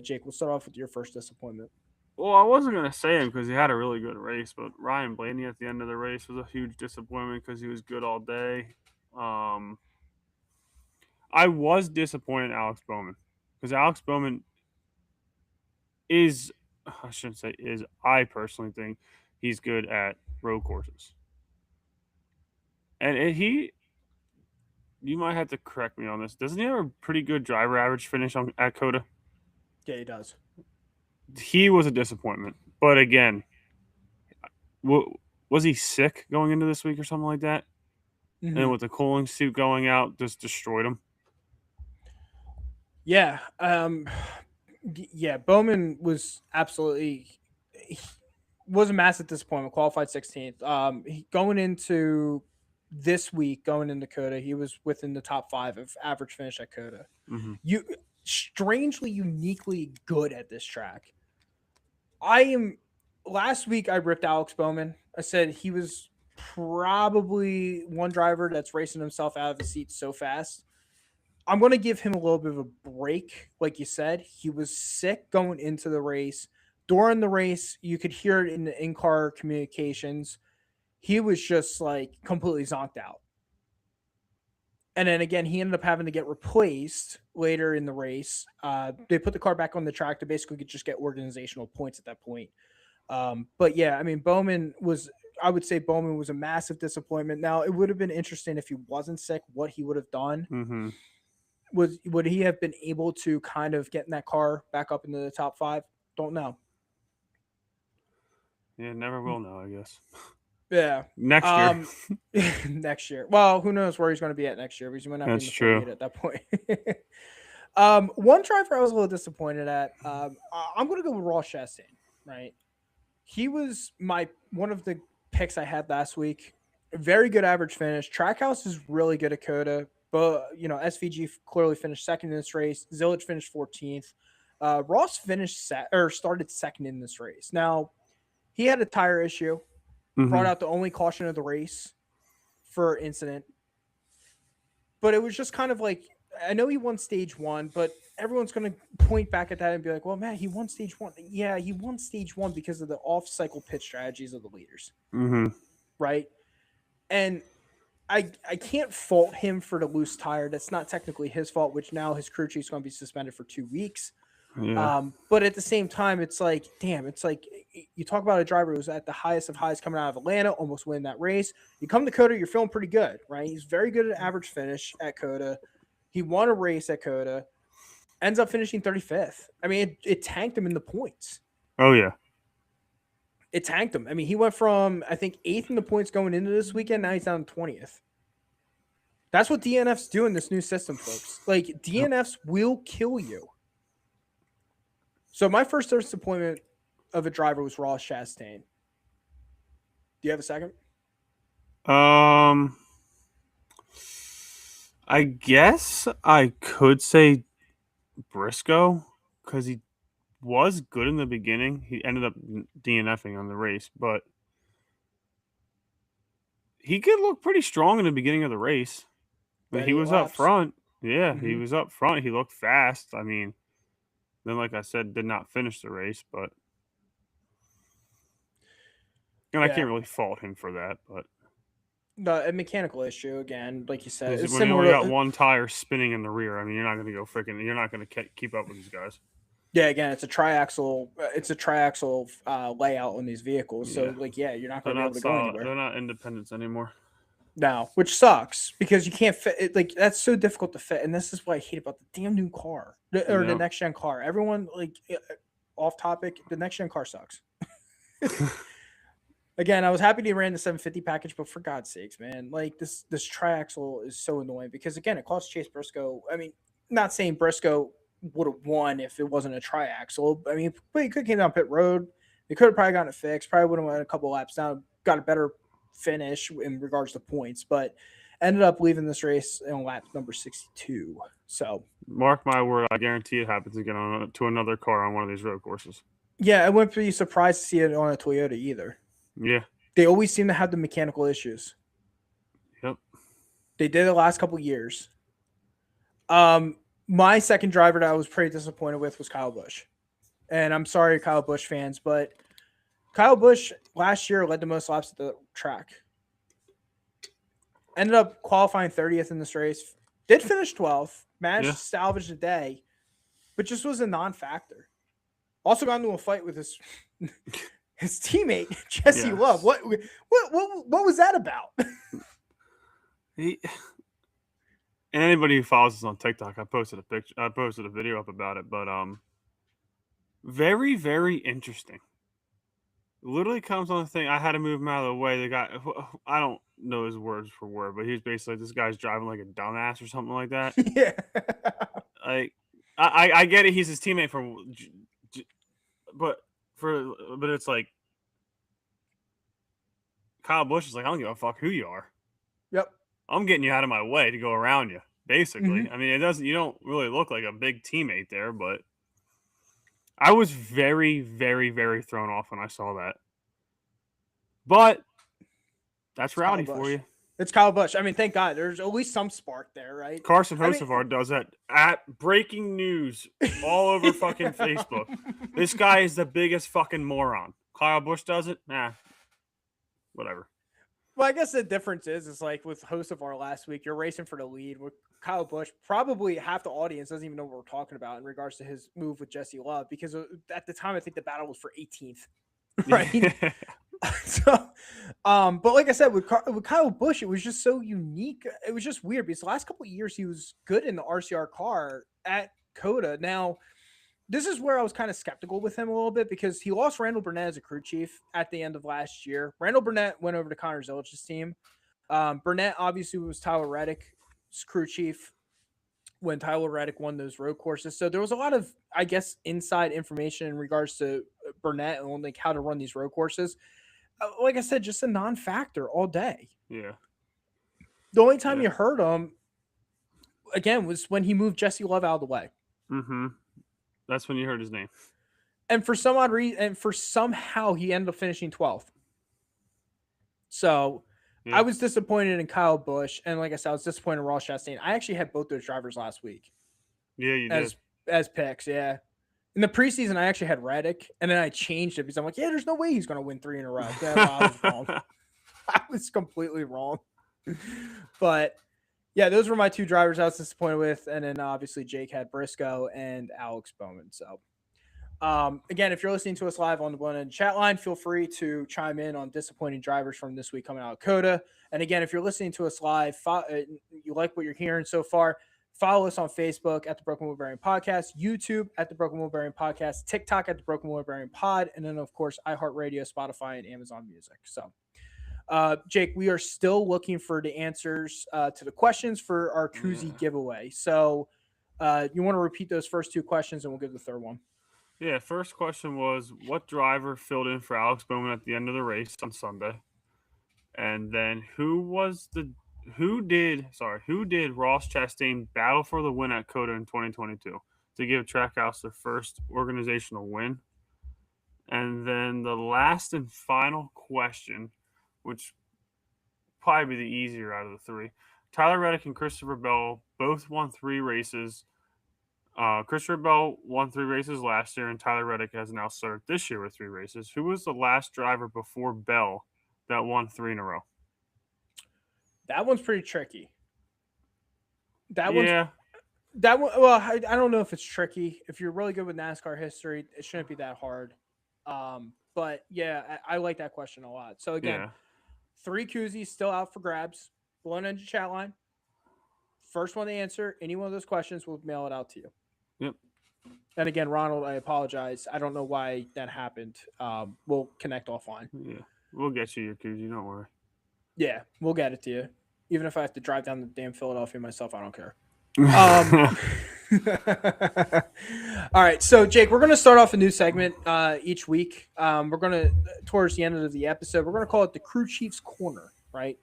Jake, we'll start off with your first disappointment.
Well, I wasn't going to say him because he had a really good race, but Ryan Blaney at the end of the race was a huge disappointment because he was good all day. I was disappointed in Alex Bowman because Alex Bowman I personally think he's good at road courses. And you might have to correct me on this. Doesn't he have a pretty good driver average finish at COTA?
Yeah, he does.
He was a disappointment. But again, was he sick going into this week or something like that? Mm-hmm. And with the cooling suit going out, just destroyed him?
Yeah. Bowman was was a massive disappointment, qualified 16th. Going into this week, going into COTA, he was within the top 5 of average finish at COTA.
Mm-hmm.
Strangely, uniquely good at this track. Last week I ripped Alex Bowman. I said he was probably one driver that's racing himself out of the seat so fast. I'm going to give him a little bit of a break. Like you said, he was sick going into the race. During the race, you could hear it in the in-car communications. He was just like completely zonked out. And then again, he ended up having to get replaced later in the race. They put the car back on the track to basically just get organizational points at that point. But yeah, I mean, I would say Bowman was a massive disappointment. Now, it would have been interesting if he wasn't sick, what he would have done.
Mm-hmm.
Would he have been able to kind of get in that car back up into the top 5? Don't know.
Yeah, never will know, I guess.
Yeah.
Next year.
Next year. Well, who knows where he's going to be at next year because he might not
That's
be in the
true.
at that point. One driver I was a little disappointed at. I'm going to go with Ross Chastain, right? He was one of the picks I had last week. Very good average finish. Trackhouse is really good at COTA, but SVG clearly finished second in this race. Zillage finished 14th. Ross started second in this race. Now, he had a tire issue.
Mm-hmm.
Brought out the only caution of the race for incident. But it was just kind of like, I know he won stage 1, but everyone's going to point back at that and be like, well, man, he won stage 1. Yeah, he won stage 1 because of the off-cycle pit strategies of the leaders.
Mm-hmm.
Right? And I can't fault him for the loose tire. That's not technically his fault, which now his crew chief's going to be suspended for 2 weeks.
Yeah.
But at the same time, it's like, damn, it's like you talk about a driver who's at the highest of highs coming out of Atlanta, almost win that race. You come to COTA, you're feeling pretty good, right? He's very good at average finish at COTA. He won a race at COTA, ends up finishing 35th. I mean, it tanked him in the points.
Oh, yeah.
It tanked him. I mean, he went from, I think, 8th in the points going into this weekend. Now he's down to 20th. That's what DNFs do in this new system, folks. Like, DNFs will kill you. So my first disappointment of a driver was Ross Chastain. Do you have a second?
I guess I could say Briscoe because he was good in the beginning. He ended up DNFing on the race, but he could look pretty strong in the beginning of the race. When he was up front. Yeah, he was up front. He looked fast. I mean, then, like I said, did not finish the race, but I can't really fault him for that. But
a mechanical issue again, like you said.
It's when you only got one tire spinning in the rear, I mean, you're not going to go freaking. You're not going to keep up with these guys.
Yeah, again, it's a triaxle. It's a triaxle layout on these vehicles. So, you're not going to be able to go anywhere.
They're not independents anymore.
No, which sucks because you can't fit it. Like, that's so difficult to fit, and this is what I hate about the damn new car or the next gen car. Everyone, like, off topic, the next gen car sucks. Again, I was happy he ran the 750 package, but for God's sakes, man, like this triaxle is so annoying because again, it cost Chase Briscoe. I mean, not saying Briscoe would have won if it wasn't a triaxle. I mean, but he could have came down pit road. They could have probably gotten it fixed. Probably would have went a couple laps down, got a better finish in regards to points, but ended up leaving this race in lap number 62. So
mark my word, I guarantee it happens again to another car on one of these road courses.
Yeah, I wouldn't be surprised to see it on a Toyota either.
Yeah.
They always seem to have the mechanical issues.
Yep.
They did it the last couple of years. My second driver that I was pretty disappointed with was Kyle Busch. And I'm sorry, Kyle Busch fans, but Kyle Busch last year led the most laps at the track. Ended up qualifying 30th in this race. Did finish 12th. Managed to salvage the day, but just was a non-factor. Also got into a fight with his teammate Jesse Love. What was that about?
And anybody who follows us on TikTok, I posted a video up about it, but very, very interesting. Literally comes on the thing. I had to move him out of the way. The guy, I don't know his words for word, but he was basically like, this guy's driving like a dumbass or something like that.
Yeah.
Like, I get it. He's his teammate but it's like Kyle Busch is like, I don't give a fuck who you are.
Yep.
I'm getting you out of my way to go around you, basically. I mean, you don't really look like a big teammate there, but I was very, very, very thrown off when I saw that. But that's rowdy for you.
It's Kyle Busch. I mean, thank God. There's at least some spark there, right?
Carson Hocevar does that at breaking news all over fucking Facebook. This guy is the biggest fucking moron. Kyle Busch does it? Nah. Whatever.
Well, I guess the difference is like with Hocevar last week, you're racing for the lead. With Kyle Busch, probably half the audience doesn't even know what we're talking about in regards to his move with Jesse Love, because at the time, I think the battle was for 18th, right? So, but like I said, with Kyle Busch, it was just so unique. It was just weird because the last couple of years he was good in the RCR car at COTA. Now, this is where I was kind of skeptical with him a little bit because he lost Randall Burnett as a crew chief at the end of last year. Randall Burnett went over to Connor Zilich's team. Burnett obviously was Tyler Reddick's crew chief when Tyler Reddick won those road courses. So there was a lot of, I guess, inside information in regards to Burnett and like how to run these road courses. Like I said, just a non-factor all day.
Yeah.
The only time you heard him, again, was when he moved Jesse Love out of the way.
Mm-hmm. That's when you heard his name.
And for some odd reason, and for somehow he ended up finishing 12th. So I was disappointed in Kyle Busch. And like I said, I was disappointed in Ross Chastain. I actually had both those drivers last week.
Yeah, you did.
As picks, yeah. In the preseason, I actually had Reddick, and then I changed it because I'm like, yeah, there's no way he's going to win 3 in a row. Yeah, well, I was wrong. I was completely wrong. But, yeah, those were my two drivers I was disappointed with. And then, obviously, Jake had Briscoe and Alex Bowman. So, Again, if you're listening to us live on the Blown End chat line, feel free to chime in on disappointing drivers from this week coming out of COTA. And again, if you're listening to us live, you like what you're hearing so far, follow us on Facebook at the Broken Wheel Bearing Podcast, YouTube at the Broken Wheel Bearing Podcast, TikTok at the Broken Wheel Bearing Pod, and then, of course, iHeartRadio, Spotify, and Amazon Music. So, Jake, we are still looking for the answers to the questions for our koozie giveaway. So you want to repeat those first two questions, and we'll give the third one.
Yeah, first question was, what driver filled in for Alex Bowman at the end of the race on Sunday? And then who did Ross Chastain battle for the win at COTA in 2022 to give Trackhouse their first organizational win? And then the last and final question, which probably be the easier out of the three. Tyler Reddick and Christopher Bell both won 3 races. Christopher Bell won 3 races last year, and Tyler Reddick has now started this year with 3 races. Who was the last driver before Bell that won 3 in a row?
That one's pretty tricky. That one. Well, I don't know if it's tricky. If you're really good with NASCAR history, it shouldn't be that hard. But yeah, I like that question a lot. So again, 3 koozies still out for grabs. Blown Engine chat line. First one to answer any one of those questions, we'll mail it out to you.
Yep.
And again, Ronald, I apologize. I don't know why that happened. We'll connect offline.
Yeah, we'll get you your koozie. Don't worry.
Yeah, we'll get it to you. Even if I have to drive down to damn Philadelphia myself, I don't care. All right, so Jake, we're going to start off a new segment each week. We're going to, towards the end of the episode, we're going to call it the Crew Chief's Corner, right?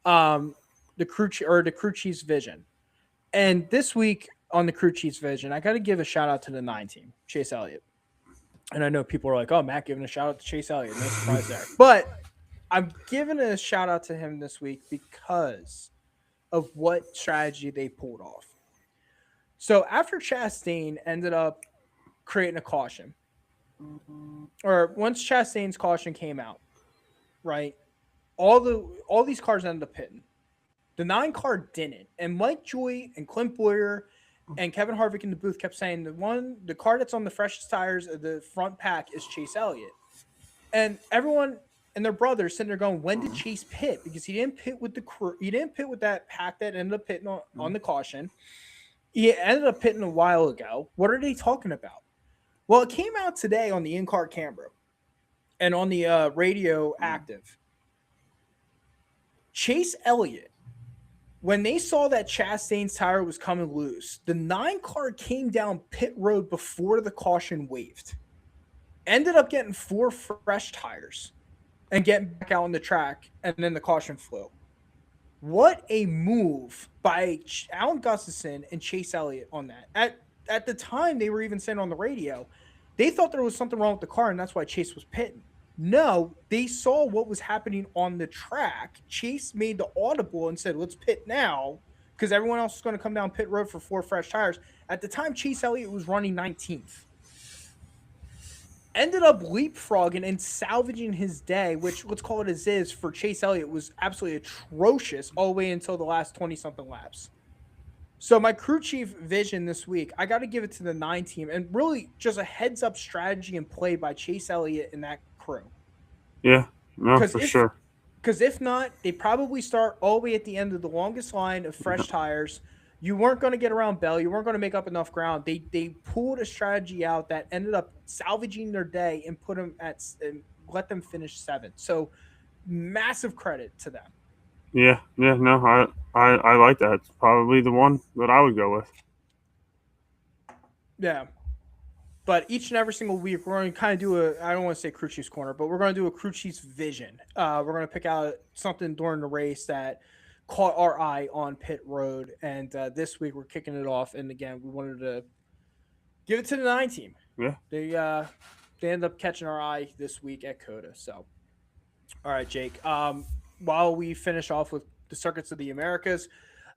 The Crew Chief's Vision. And this week on the Crew Chief's Vision, I got to give a shout out to the 9 team, Chase Elliott. And I know people are like, "Oh, Matt giving a shout out to Chase Elliott." No surprise there. But I'm giving a shout out to him this week because of what strategy they pulled off. So after Chastain ended up creating a caution, or once Chastain's caution came out, right, all these cars ended up pitting. The 9 car didn't. And Mike Joy and Clint Boyer and Kevin Harvick in the booth kept saying the car that's on the freshest tires of the front pack is Chase Elliott. And everyone and their brothers sitting there going, when did Chase pit? Because he didn't pit with the crew. He didn't pit with that pack that ended up pitting on the caution. He ended up pitting a while ago. What are they talking about? Well, it came out today on the in-car camera and on the radio active. Chase Elliott, when they saw that Chastain's tire was coming loose, the 9 car came down pit road before the caution waved. Ended up getting 4 fresh tires and getting back out on the track, and then the caution flew. What a move by Alan Gustafson and Chase Elliott on that. At the time, they were even saying on the radio, they thought there was something wrong with the car, and that's why Chase was pitting. No, they saw what was happening on the track. Chase made the audible and said, let's pit now, because everyone else is going to come down pit road for 4 fresh tires. At the time, Chase Elliott was running 19th. Ended up leapfrogging and salvaging his day, which, let's call it as is, for Chase Elliott was absolutely atrocious all the way until the last 20-something laps. So my crew chief vision this week, I got to give it to the 9 team, and really just a heads-up strategy and play by Chase Elliott and that crew.
Yeah, no, for sure.
Because if not, they probably start all the way at the end of the longest line of fresh tires. You weren't going to get around Bell. You weren't going to make up enough ground. They pulled a strategy out that ended up salvaging their day and put them and let them finish 7th. So massive credit to them.
Yeah, no, I like that. It's probably the one that I would go with.
Yeah. But each and every single week, we're going to kind of do I don't want to say crew chief's corner, but we're going to do a crew chief's vision. We're going to pick out something during the race that caught our eye on pit road, and this week we're kicking it off. And again, we wanted to give it to the 9 team.
Yeah,
they ended up catching our eye this week at COTA. So, all right, Jake. While we finish off with the circuits of the Americas,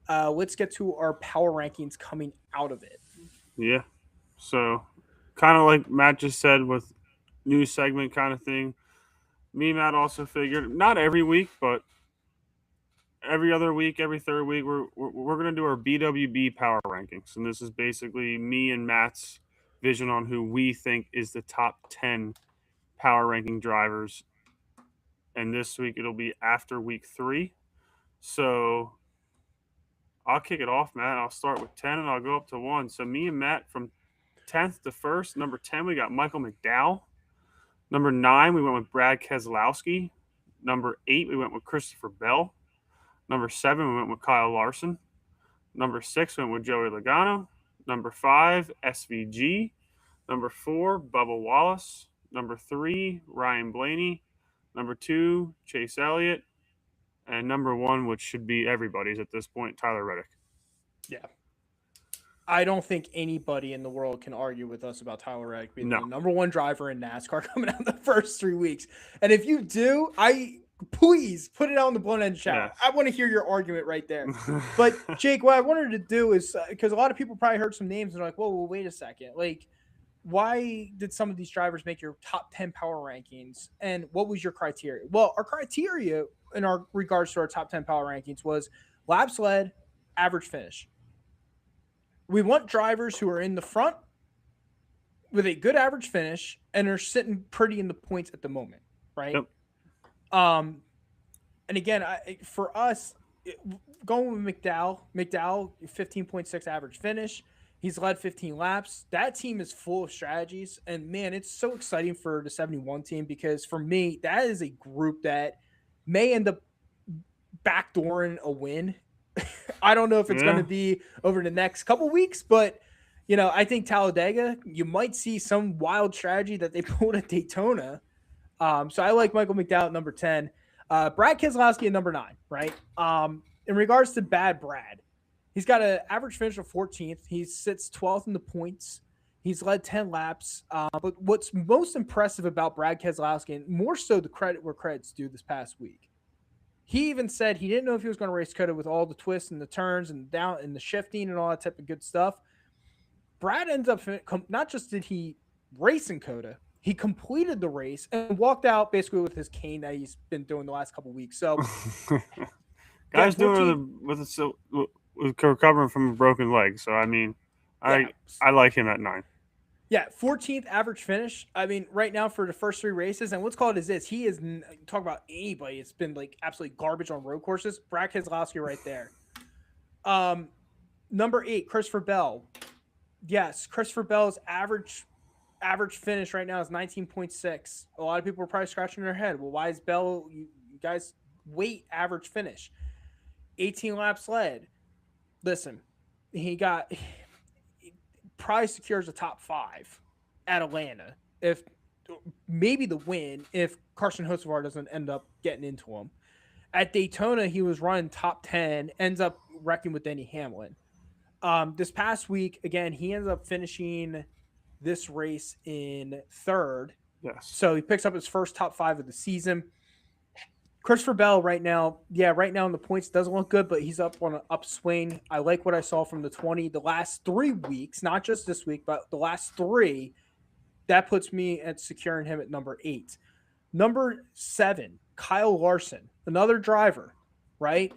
let's get to our power rankings coming out of it.
Yeah. So, kind of like Matt just said, with new segment kind of thing. Me and Matt also figured not every week, but every other week, every third week, we're going to do our BWB power rankings, and this is basically me and Matt's vision on who we think is the top 10 power ranking drivers. And this week it'll be after week 3. So I'll kick it off, Matt. I'll start with 10 and I'll go up to 1. So me and Matt from 10th to 1st. Number 10, we got Michael McDowell. Number 9, we went with Brad Keselowski. Number 8, we went with Christopher Bell. Number 7, we went with Kyle Larson. Number 6, we went with Joey Logano. Number 5, SVG. Number 4, Bubba Wallace. Number 3, Ryan Blaney. Number 2, Chase Elliott. And number 1, which should be everybody's at this point, Tyler Reddick.
Yeah. I don't think anybody in the world can argue with us about Tyler Reddick being the number 1 driver in NASCAR coming out the first 3 weeks. And if you do, please put it out in the Blown End chat. Yeah. I want to hear your argument right there. But Jake, what I wanted to do is because a lot of people probably heard some names and are like, whoa, wait a second. Like, why did some of these drivers make your top 10 power rankings? And what was your criteria? Well, our criteria in our regards to our top 10 power rankings was laps led, average finish. We want drivers who are in the front with a good average finish and are sitting pretty in the points at the moment, right?
Yep.
And again, for us, going with McDowell, 15.6 average finish. He's led 15 laps. That team is full of strategies. And, man, it's so exciting for the 71 team because, for me, that is a group that may end up backdooring a win. I don't know if it's going to be over the next couple weeks, but, you know, I think Talladega, you might see some wild strategy that they pulled at Daytona. So I like Michael McDowell at number 10. Brad Keselowski at number 9, right? In regards to Bad Brad, he's got an average finish of 14th. He sits 12th in the points. He's led 10 laps. But what's most impressive about Brad Keselowski, and more so the credit where credit's due this past week, he even said he didn't know if he was going to race COTA with all the twists and the turns and down and the shifting and all that type of good stuff. Brad ends up, not just did he race in COTA, he completed the race and walked out basically with his cane that he's been doing the last couple of weeks. So,
guys doing with recovering from a broken leg. So, I mean, I like him at 9.
Yeah, 14th average finish. I mean, right now for the first 3 races, and what's called is this. He is, talk about anybody. It's been like absolutely garbage on road courses. Brad Keselowski right there. Number 8, Christopher Bell. Yes, Christopher Bell's average finish right now is 19.6. A lot of people are probably scratching their head. Well, why is Bell, you guys, wait average finish? 18 laps led. Listen, he probably secures a top 5 at Atlanta. If maybe the win if Carson Hocevar doesn't end up getting into him. At Daytona, he was running top 10, ends up wrecking with Denny Hamlin. This past week, again, he ends up finishing this race in 3rd.
Yes.
So he picks up his first top 5 of the season. Christopher Bell right now in the points doesn't look good, but he's up on an upswing. I like what I saw from the last 3 weeks, not just this week, but the last 3. That puts me at securing him at number 8. Number 7, Kyle Larson, another driver, right?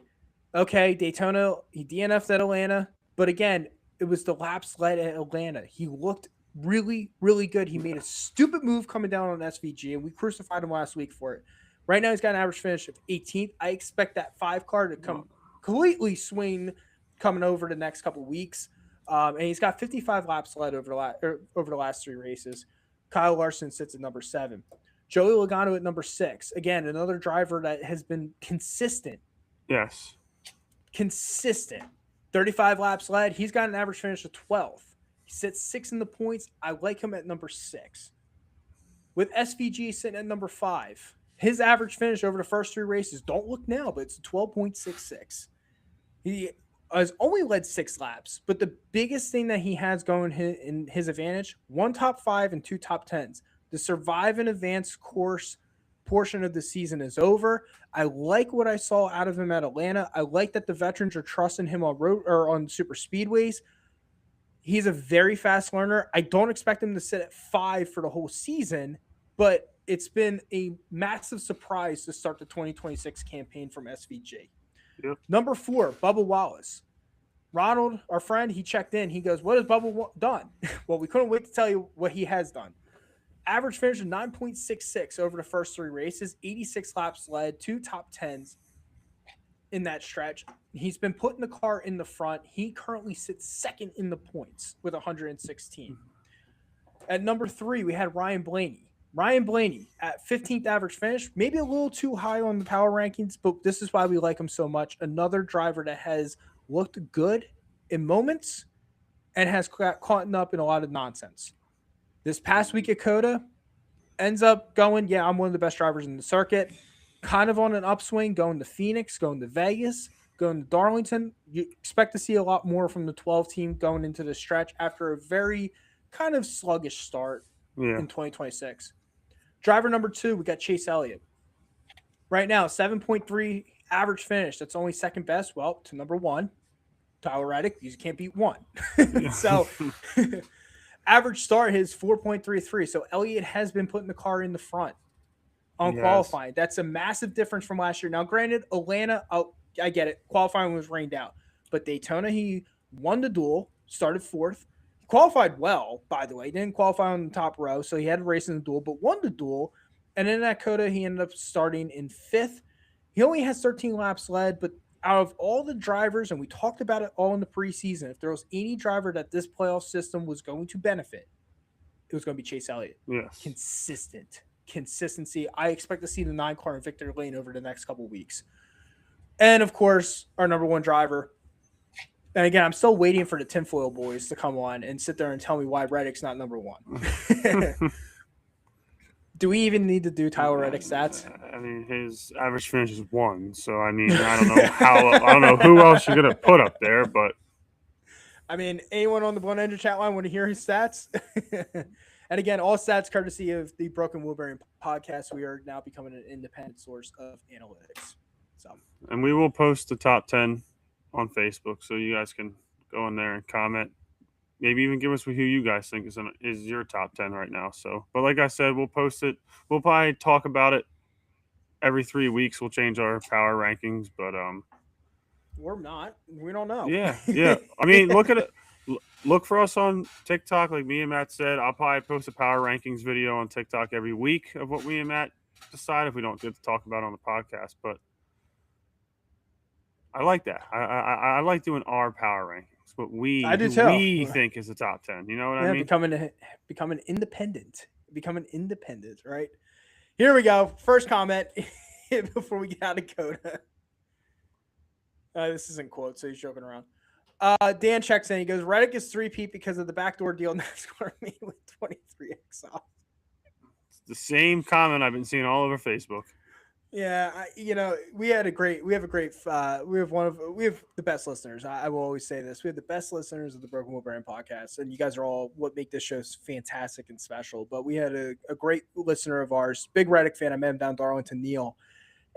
Okay, Daytona, he DNF'd at Atlanta, but again, it was the laps led at Atlanta. He looked really, really good. He made a stupid move coming down on SVG, and we crucified him last week for it. Right now, he's got an average finish of 18th. I expect that 5 car to completely swing coming over the next couple of weeks. And he's got 55 laps led over the last 3 races. Kyle Larson sits at number 7. Joey Logano at number 6. Again, another driver that has been consistent.
Yes.
Consistent. 35 laps led. He's got an average finish of 12th. He sits 6 in the points. I like him at number 6. With SVG sitting at number 5. His average finish over the first 3 races, don't look now, but it's 12.66. He has only led 6 laps, but the biggest thing that he has going in his advantage, 1 top 5 and 2 top 10s. The survive and advance course portion of the season is over. I like what I saw out of him at Atlanta. I like that the veterans are trusting him on road or on super speedways. He's a very fast learner. I don't expect him to sit at 5 for the whole season, but it's been a massive surprise to start the 2026 campaign from SVG.
Yep.
Number 4, Bubba Wallace. Ronald, our friend, he checked in. He goes, "What has Bubba done?" Well, we couldn't wait to tell you what he has done. Average finish of 9.66 over the first 3 races, 86 laps led, 2 top 10s in that stretch. He's been putting the car in the front. He currently sits second in the points with 116. At number 3, we had Ryan Blaney. Ryan Blaney at 15th average finish, maybe a little too high on the power rankings, but this is why we like him so much. Another driver that has looked good in moments and has got caught up in a lot of nonsense. This past week at Coda, ends up going, yeah, I'm one of the best drivers in the circuit. Kind of on an upswing, going to Phoenix, going to Vegas, going to Darlington. You expect to see a lot more from the 12 team going into the stretch after a very kind of sluggish start in 2026. Driver number 2, we got Chase Elliott. Right now, 7.3 average finish. That's only second best. Well, to number 1, Tyler Reddick. You can't beat 1. So average start his 4.33. So Elliott has been putting the car in the front on qualifying. That's a massive difference from last year. Now, granted, Atlanta, I get it. Qualifying was rained out. But Daytona, he won the duel, started 4th. He qualified well, by the way. He didn't qualify on the top row, so he had to race in the duel, but won the duel. And then at Coda, he ended up starting in 5th. He only has 13 laps led, but out of all the drivers, and we talked about it all in the preseason, if there was any driver that this playoff system was going to benefit, it was going to be Chase Elliott.
Yes.
Consistency. I expect to see the 9 car in Victor Lane over the next couple of weeks. And of course, our number 1 driver. And again, I'm still waiting for the tinfoil boys to come on and sit there and tell me why Reddick's not number 1. Do we even need to do Tyler Reddick stats?
I mean, his average finish is 1. So, I mean, I don't know I don't know who else you're going to put up there, but.
I mean, anyone on the Blunt Engine chat line want to hear his stats? And again, all stats courtesy of the Broken Wheelbearing podcast. We are now becoming an independent source of analytics.
And we will post the top 10 on Facebook, so you guys can go in there and comment. Maybe even give us who you guys think is your top 10 right now. So, but like I said, we'll post it. We'll probably talk about it every 3 weeks. We'll change our power rankings, but
we're not. We don't know.
Yeah. I mean, look at it. Look for us on TikTok. Like me and Matt said, I'll probably post a power rankings video on TikTok every week of what we and Matt decide if we don't get to talk about it on the podcast. But I like that. I like doing our power rankings. What we think is the top 10. You know what I mean?
Becoming independent. Becoming independent, right? Here we go. First comment before we get out of Coda. This isn't quote, so he's joking around. Dan checks in. He goes, Reddick is 3-peat because of the backdoor deal NASCAR made with 23XL.
It's the same comment I've been seeing all over Facebook.
Yeah, we have the best listeners. I will always say this. We have the best listeners of the Broken Wheelbearing podcast, and you guys are all what make this show fantastic and special. But we had a great listener of ours, big Reddick fan. I met him down Darlington, Neil,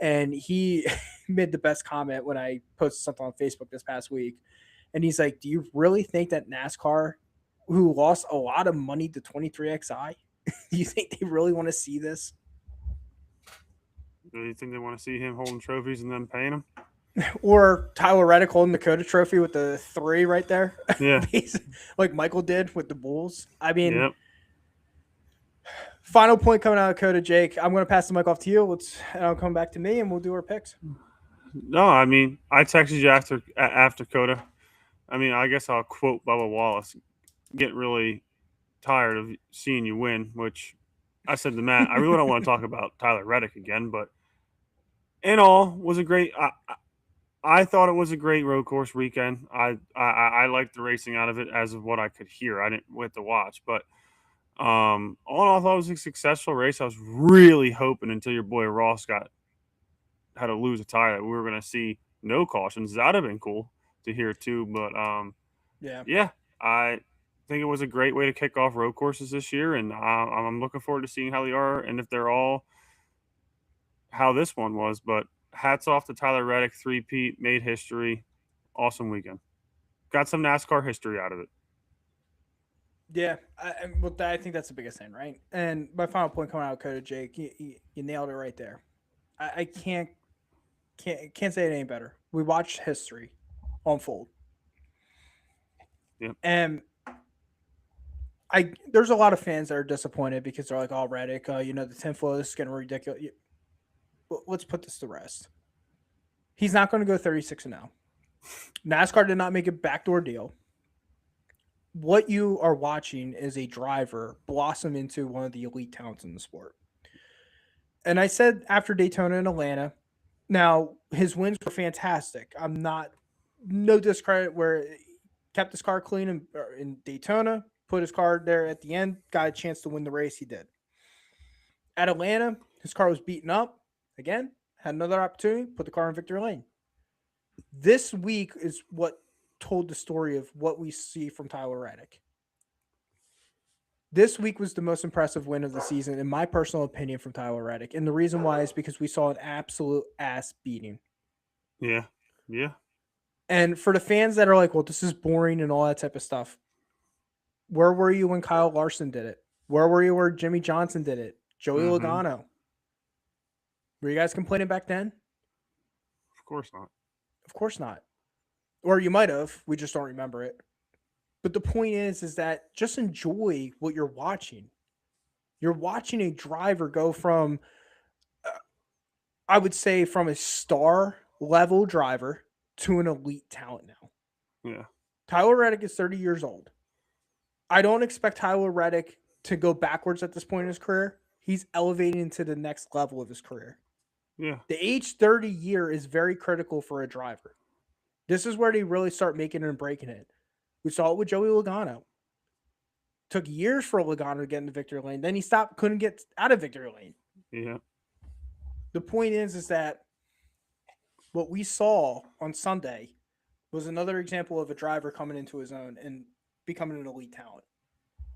and he made the best comment when I posted something on Facebook this past week. And he's like, do you really think that NASCAR, who lost a lot of money to 23XI, do you think they really want to see this?
Do you think they want to see him holding trophies and then paying him?
Or Tyler Reddick holding the Coda trophy with the 3 right there?
Yeah.
Like Michael did with the Bulls. I mean,
yep.
Final point coming out of Coda, Jake. I'm going to pass the mic off to you. And I'll come back to me, and we'll do our picks.
No, I mean, I texted you after Coda. I mean, I guess I'll quote Bubba Wallace. Get really tired of seeing you win, which I said to Matt, I really don't want to talk about Tyler Reddick again, but in all, was a great. I thought it was a great road course weekend. I liked the racing out of it as of what I could hear. I didn't with the watch, but all in all, I thought it was a successful race. I was really hoping until your boy Ross had to lose a tire that we were going to see no cautions. That'd have been cool to hear too, but yeah, I think it was a great way to kick off road courses this year, and I'm looking forward to seeing how they are and if they're all how this one was. But hats off to Tyler Reddick, 3-peat, made history, awesome weekend, got some NASCAR history out of it.
Yeah, I think that's the biggest thing, right? And my final point coming out of Coda, Jake, you nailed it right there. I can't say it any better. We watched history unfold.
Yep.
And there's a lot of fans that are disappointed because they're like, "Oh, Reddick, the tinfoil is getting ridiculous." Let's put this to rest. He's not going to go 36-0. NASCAR did not make a backdoor deal. What you are watching is a driver blossom into one of the elite talents in the sport. And I said after Daytona and Atlanta, now his wins were fantastic. I'm not no discredit where he kept his car clean in Daytona, put his car there at the end, got a chance to win the race. He did. At Atlanta, his car was beaten up. Again, had another opportunity, put the car in victory lane. This week is what told the story of what we see from Tyler Reddick. This week was the most impressive win of the season, in my personal opinion, from Tyler Reddick. And the reason why is because we saw an absolute ass beating.
Yeah. Yeah.
And for the fans that are like, well, this is boring and all that type of stuff, where were you when Kyle Larson did it? Where were you where Jimmy Johnson did it? Joey Logano? Were you guys complaining back then?
Of course not.
Of course not. Or you might have. We just don't remember it. But the point is that just enjoy what you're watching. You're watching a driver go from, I would say, from a star level driver to an elite talent now.
Yeah.
Tyler Reddick is 30 years old. I don't expect Tyler Reddick to go backwards at this point in his career. He's elevating to the next level of his career.
Yeah.
The age 30 year is very critical for a driver. This is where they really start making it and breaking it. We saw it with Joey Logano. Took years for Logano to get into victory lane. Then he couldn't get out of victory lane.
Yeah.
The point is that what we saw on Sunday was another example of a driver coming into his own and becoming an elite talent.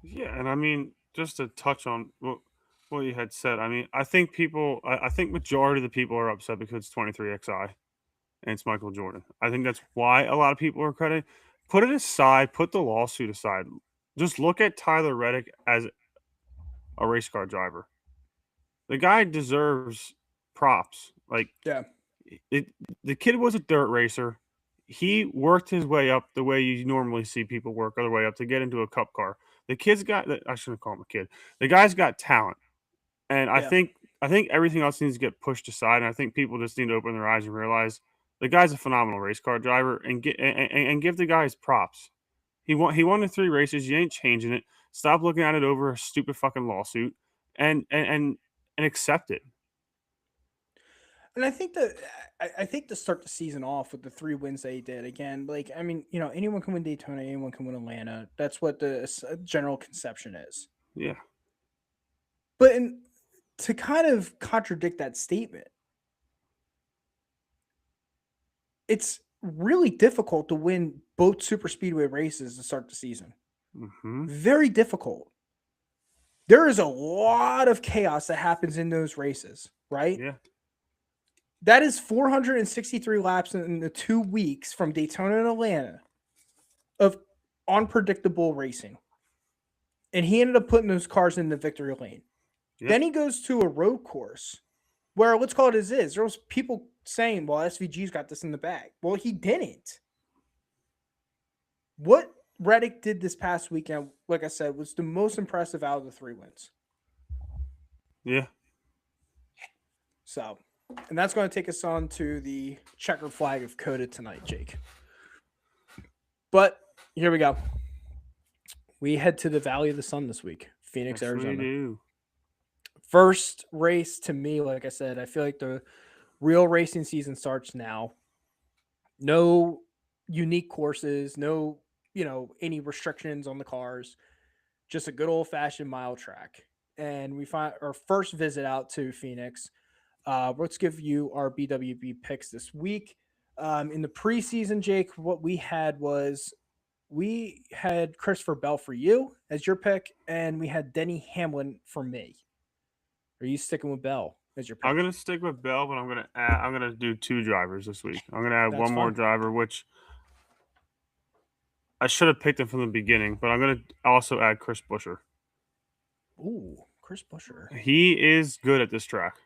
Yeah, and I mean, just to touch on what you had said, I mean, I think majority of the people are upset because it's 23XI and it's Michael Jordan. I think that's why a lot of people are crediting. Put it aside, put the lawsuit aside. Just look at Tyler Reddick as a race car driver. The guy deserves props. Like,
Yeah.
The kid was a dirt racer. He worked his way up the way you normally see people work their way up to get into a cup car. The kid's got, I shouldn't call him a kid. The guy's got talent. And I think everything else needs to get pushed aside. And I think people just need to open their eyes and realize the guy's a phenomenal race car driver and give the guy his props. He won the 3 races. You ain't changing it. Stop looking at it over a stupid fucking lawsuit and accept it.
And I think to start the season off with the 3 wins they did, again, like, I mean, anyone can win Daytona, anyone can win Atlanta. That's what the general conception is.
Yeah.
But to kind of contradict that statement, it's really difficult to win both super speedway races to start the season.
Mm-hmm.
Very difficult. There is a lot of chaos that happens in those races, right?
Yeah.
That is 463 laps in the 2 weeks from Daytona and Atlanta of unpredictable racing. And he ended up putting those cars in the victory lane. Yep. Then he goes to a road course where, let's call it as is. There was people saying, well, SVG's got this in the bag. Well, he didn't. What Reddick did this past weekend, like I said, was the most impressive out of the 3 wins.
Yeah.
So, and that's going to take us on to the checkered flag of COTA tonight, Jake. But here we go. We head to the Valley of the Sun this week, Phoenix,
yes,
Arizona.
We do.
First race to me, like I said, I feel like the real racing season starts now. No unique courses, no, any restrictions on the cars. Just a good old-fashioned mile track. And we find our first visit out to Phoenix. Let's give you our BWB picks this week. In the preseason, Jake, what we had Christopher Bell for you as your pick, and we had Denny Hamlin for me. Are you sticking with Bell as your pick?
I'm gonna stick with Bell, but I'm gonna do 2 drivers this week. I'm gonna add one more driver, which I should have picked him from the beginning, but I'm gonna also add Chris Buescher.
Ooh, Chris Buescher.
He is good at this track.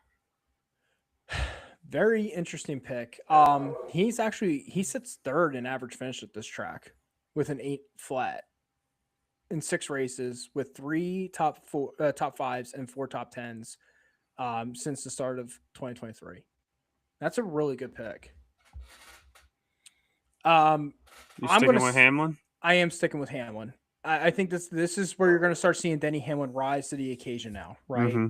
Very interesting pick. He sits 3rd in average finish at this track. with an 8 flat in 6 races with 3 top fives and 4 top tens since the start of 2023. That's a really good pick.
You
I'm
sticking
gonna.
with Hamlin?
I am sticking with Hamlin. I think this is where you're going to start seeing Denny Hamlin rise to the occasion now, right?
Mm-hmm.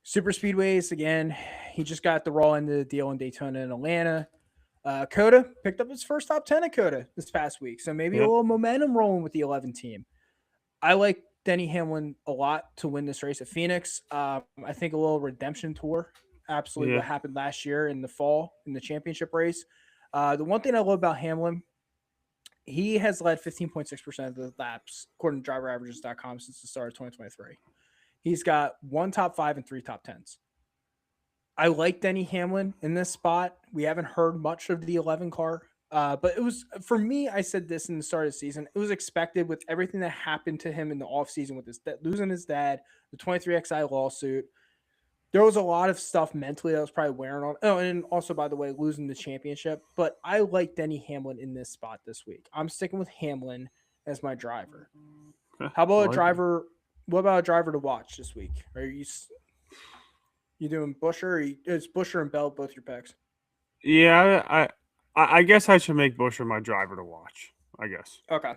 Super speedways again. He just got the raw end of the deal in Daytona and Atlanta. Coda picked up his first top 10 at Coda this past week, so maybe a little momentum rolling with the 11 team. I like Denny Hamlin a lot to win this race at Phoenix. I think a little redemption tour, absolutely what happened last year in the fall in the championship race. The one thing I love about Hamlin, he has led 15.6% of the laps, according to driveraverages.com, since the start of 2023. He's got 1 top 5 and 3 top 10s. I like Denny Hamlin in this spot. We haven't heard much of the 11 car, but it was, for me, I said this in the start of the season, it was expected with everything that happened to him in the offseason with his losing his dad, the 23XI lawsuit. There was a lot of stuff mentally that was probably wearing on. Oh, and also, by the way, losing the championship. But I like Denny Hamlin in this spot this week. I'm sticking with Hamlin as my driver. How about a driver? What about a driver to watch this week? Are you doing Buescher? Is Buescher and Bell both your picks?
Yeah, I guess I should make Buescher my driver to watch. I guess.
Okay.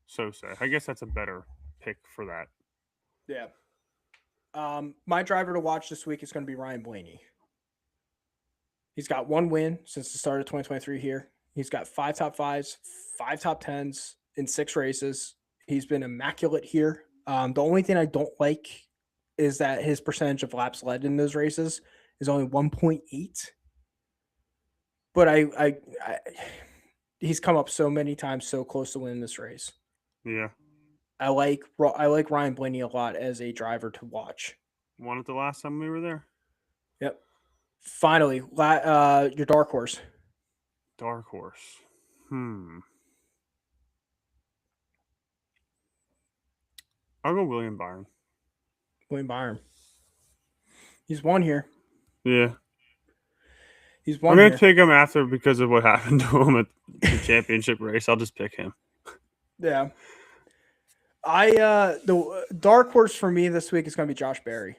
So say. I guess that's a better pick for that.
Yeah. My driver to watch this week is going to be Ryan Blaney. He's got 1 win since the start of 2023 here. He's got 5 top 5s, 5 top 10s in 6 races. He's been immaculate here. The only thing I don't like is that his percentage of laps led in those races is only 1.8. But he's come up so many times so close to winning this race.
Yeah.
I like Ryan Blaney a lot as a driver to watch.
Won it the last time we were there?
Yep. Finally, your dark horse.
Dark horse. I'll go William Byron.
William Byron. He's won here.
Yeah.
He's won.
I'm going to pick him after because of what happened to him at the championship race. I'll just pick him.
Yeah. The dark horse for me this week is going to be Josh Berry.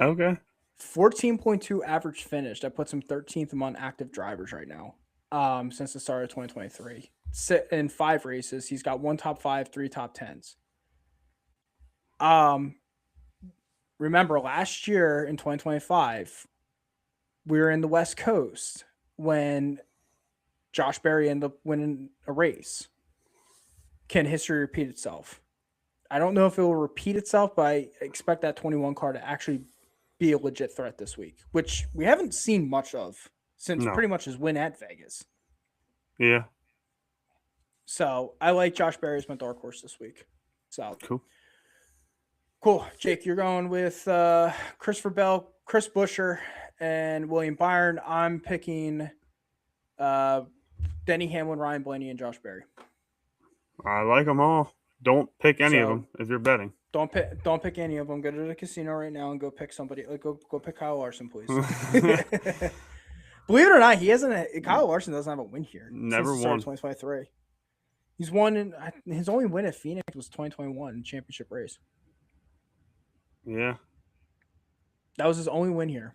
Okay.
14.2 average finish. That puts him 13th among active drivers right now. Since the start of 2023. In 5 races, he's got 1 top 5, 3 top 10s. Remember last year in 2025, we were in the West Coast when Josh Berry ended up winning a race. Can history repeat itself? I don't know if it will repeat itself, but I expect that 21 car to actually be a legit threat this week, which we haven't seen much of since pretty much his win at Vegas.
Yeah.
So I like Josh Berry as my dark horse this week. So cool. Jake, you're going with Christopher Bell, Chris Buescher, and William Byron. I'm picking Denny Hamlin, Ryan Blaney, and Josh Berry.
I like them all. Don't pick any of them if you're betting.
Don't pick any of them. Go to the casino right now and go pick somebody. Go pick Kyle Larson, please. Believe it or not, Kyle Larson doesn't have a win here.
Never won.
2023. He's won his only win at Phoenix was 2021 championship race.
Yeah.
That was his only win here.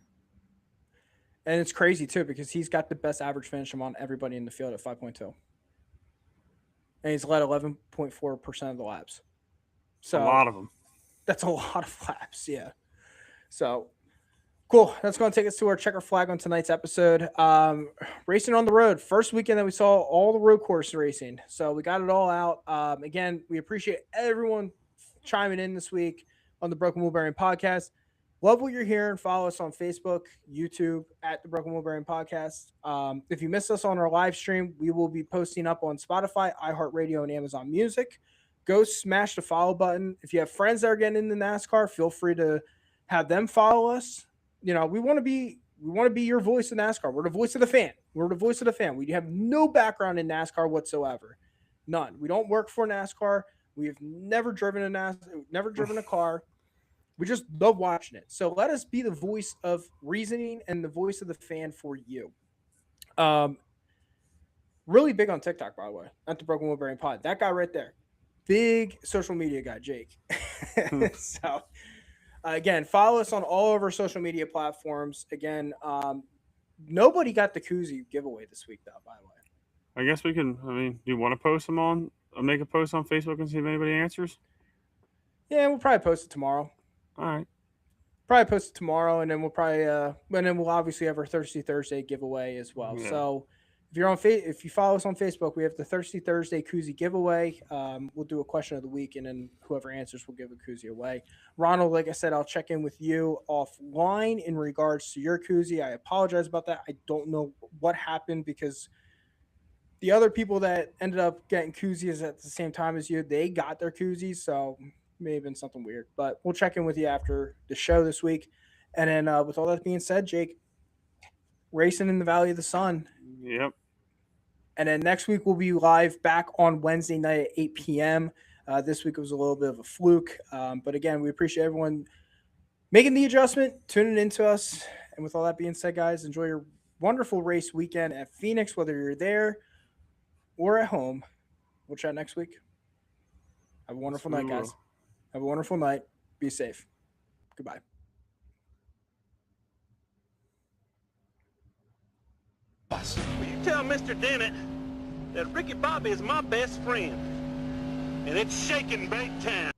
And it's crazy too because he's got the best average finish among everybody in the field at 5.2. And he's led 11.4% of the laps. So
a lot of them.
That's a lot of laps, yeah. So cool. That's going to take us to our checker flag on tonight's episode. Racing on the road. First weekend that we saw all the road course racing. So we got it all out. Again, we appreciate everyone chiming in this week on the Broken Wheel Bearing Podcast. Love what you're hearing. Follow us on Facebook, YouTube at the Broken Wheel Bearing Podcast. If you missed us on our live stream, we will be posting up on Spotify, iHeartRadio, and Amazon Music. Go smash the follow button. If you have friends that are getting into NASCAR, feel free to have them follow us. We want to be your voice in NASCAR. We're the voice of the fan. We have no background in NASCAR whatsoever. None. We don't work for NASCAR. We have never driven a car. We just love watching it. So let us be the voice of reasoning and the voice of the fan for you. Really big on TikTok, by the way, at the Broken Wheel Bearing Pod. That guy right there, big social media guy, Jake. So, again, follow us on all of our social media platforms. Again, nobody got the koozie giveaway this week, though, by the way.
I guess we can. I mean, do you want to post them on? Make a post on Facebook and see if anybody answers.
Yeah, we'll probably post it tomorrow.
All right.
Probably post it tomorrow, and then we'll obviously have our Thirsty Thursday giveaway as well.
Yeah.
So if you're on if you follow us on Facebook, we have the Thirsty Thursday koozie giveaway. We'll do a question of the week, and then whoever answers will give a koozie away. Ronald, like I said, I'll check in with you offline in regards to your koozie. I apologize about that. I don't know what happened because the other people that ended up getting koozies at the same time as you, they got their koozies, so may have been something weird. But we'll check in with you after the show this week. And then with all that being said, Jake, racing in the Valley of the Sun.
Yep.
And then next week we'll be live back on Wednesday night at 8 p.m. This week was a little bit of a fluke. But again, we appreciate everyone making the adjustment, tuning into us. And with all that being said, guys, enjoy your wonderful race weekend at Phoenix, whether you're there or at home. We'll chat next week. Have a wonderful night, guys. Have a wonderful night. Be safe. Goodbye.
Will you tell Mr. Dennett that Ricky Bobby is my best friend? And it's shaking big time.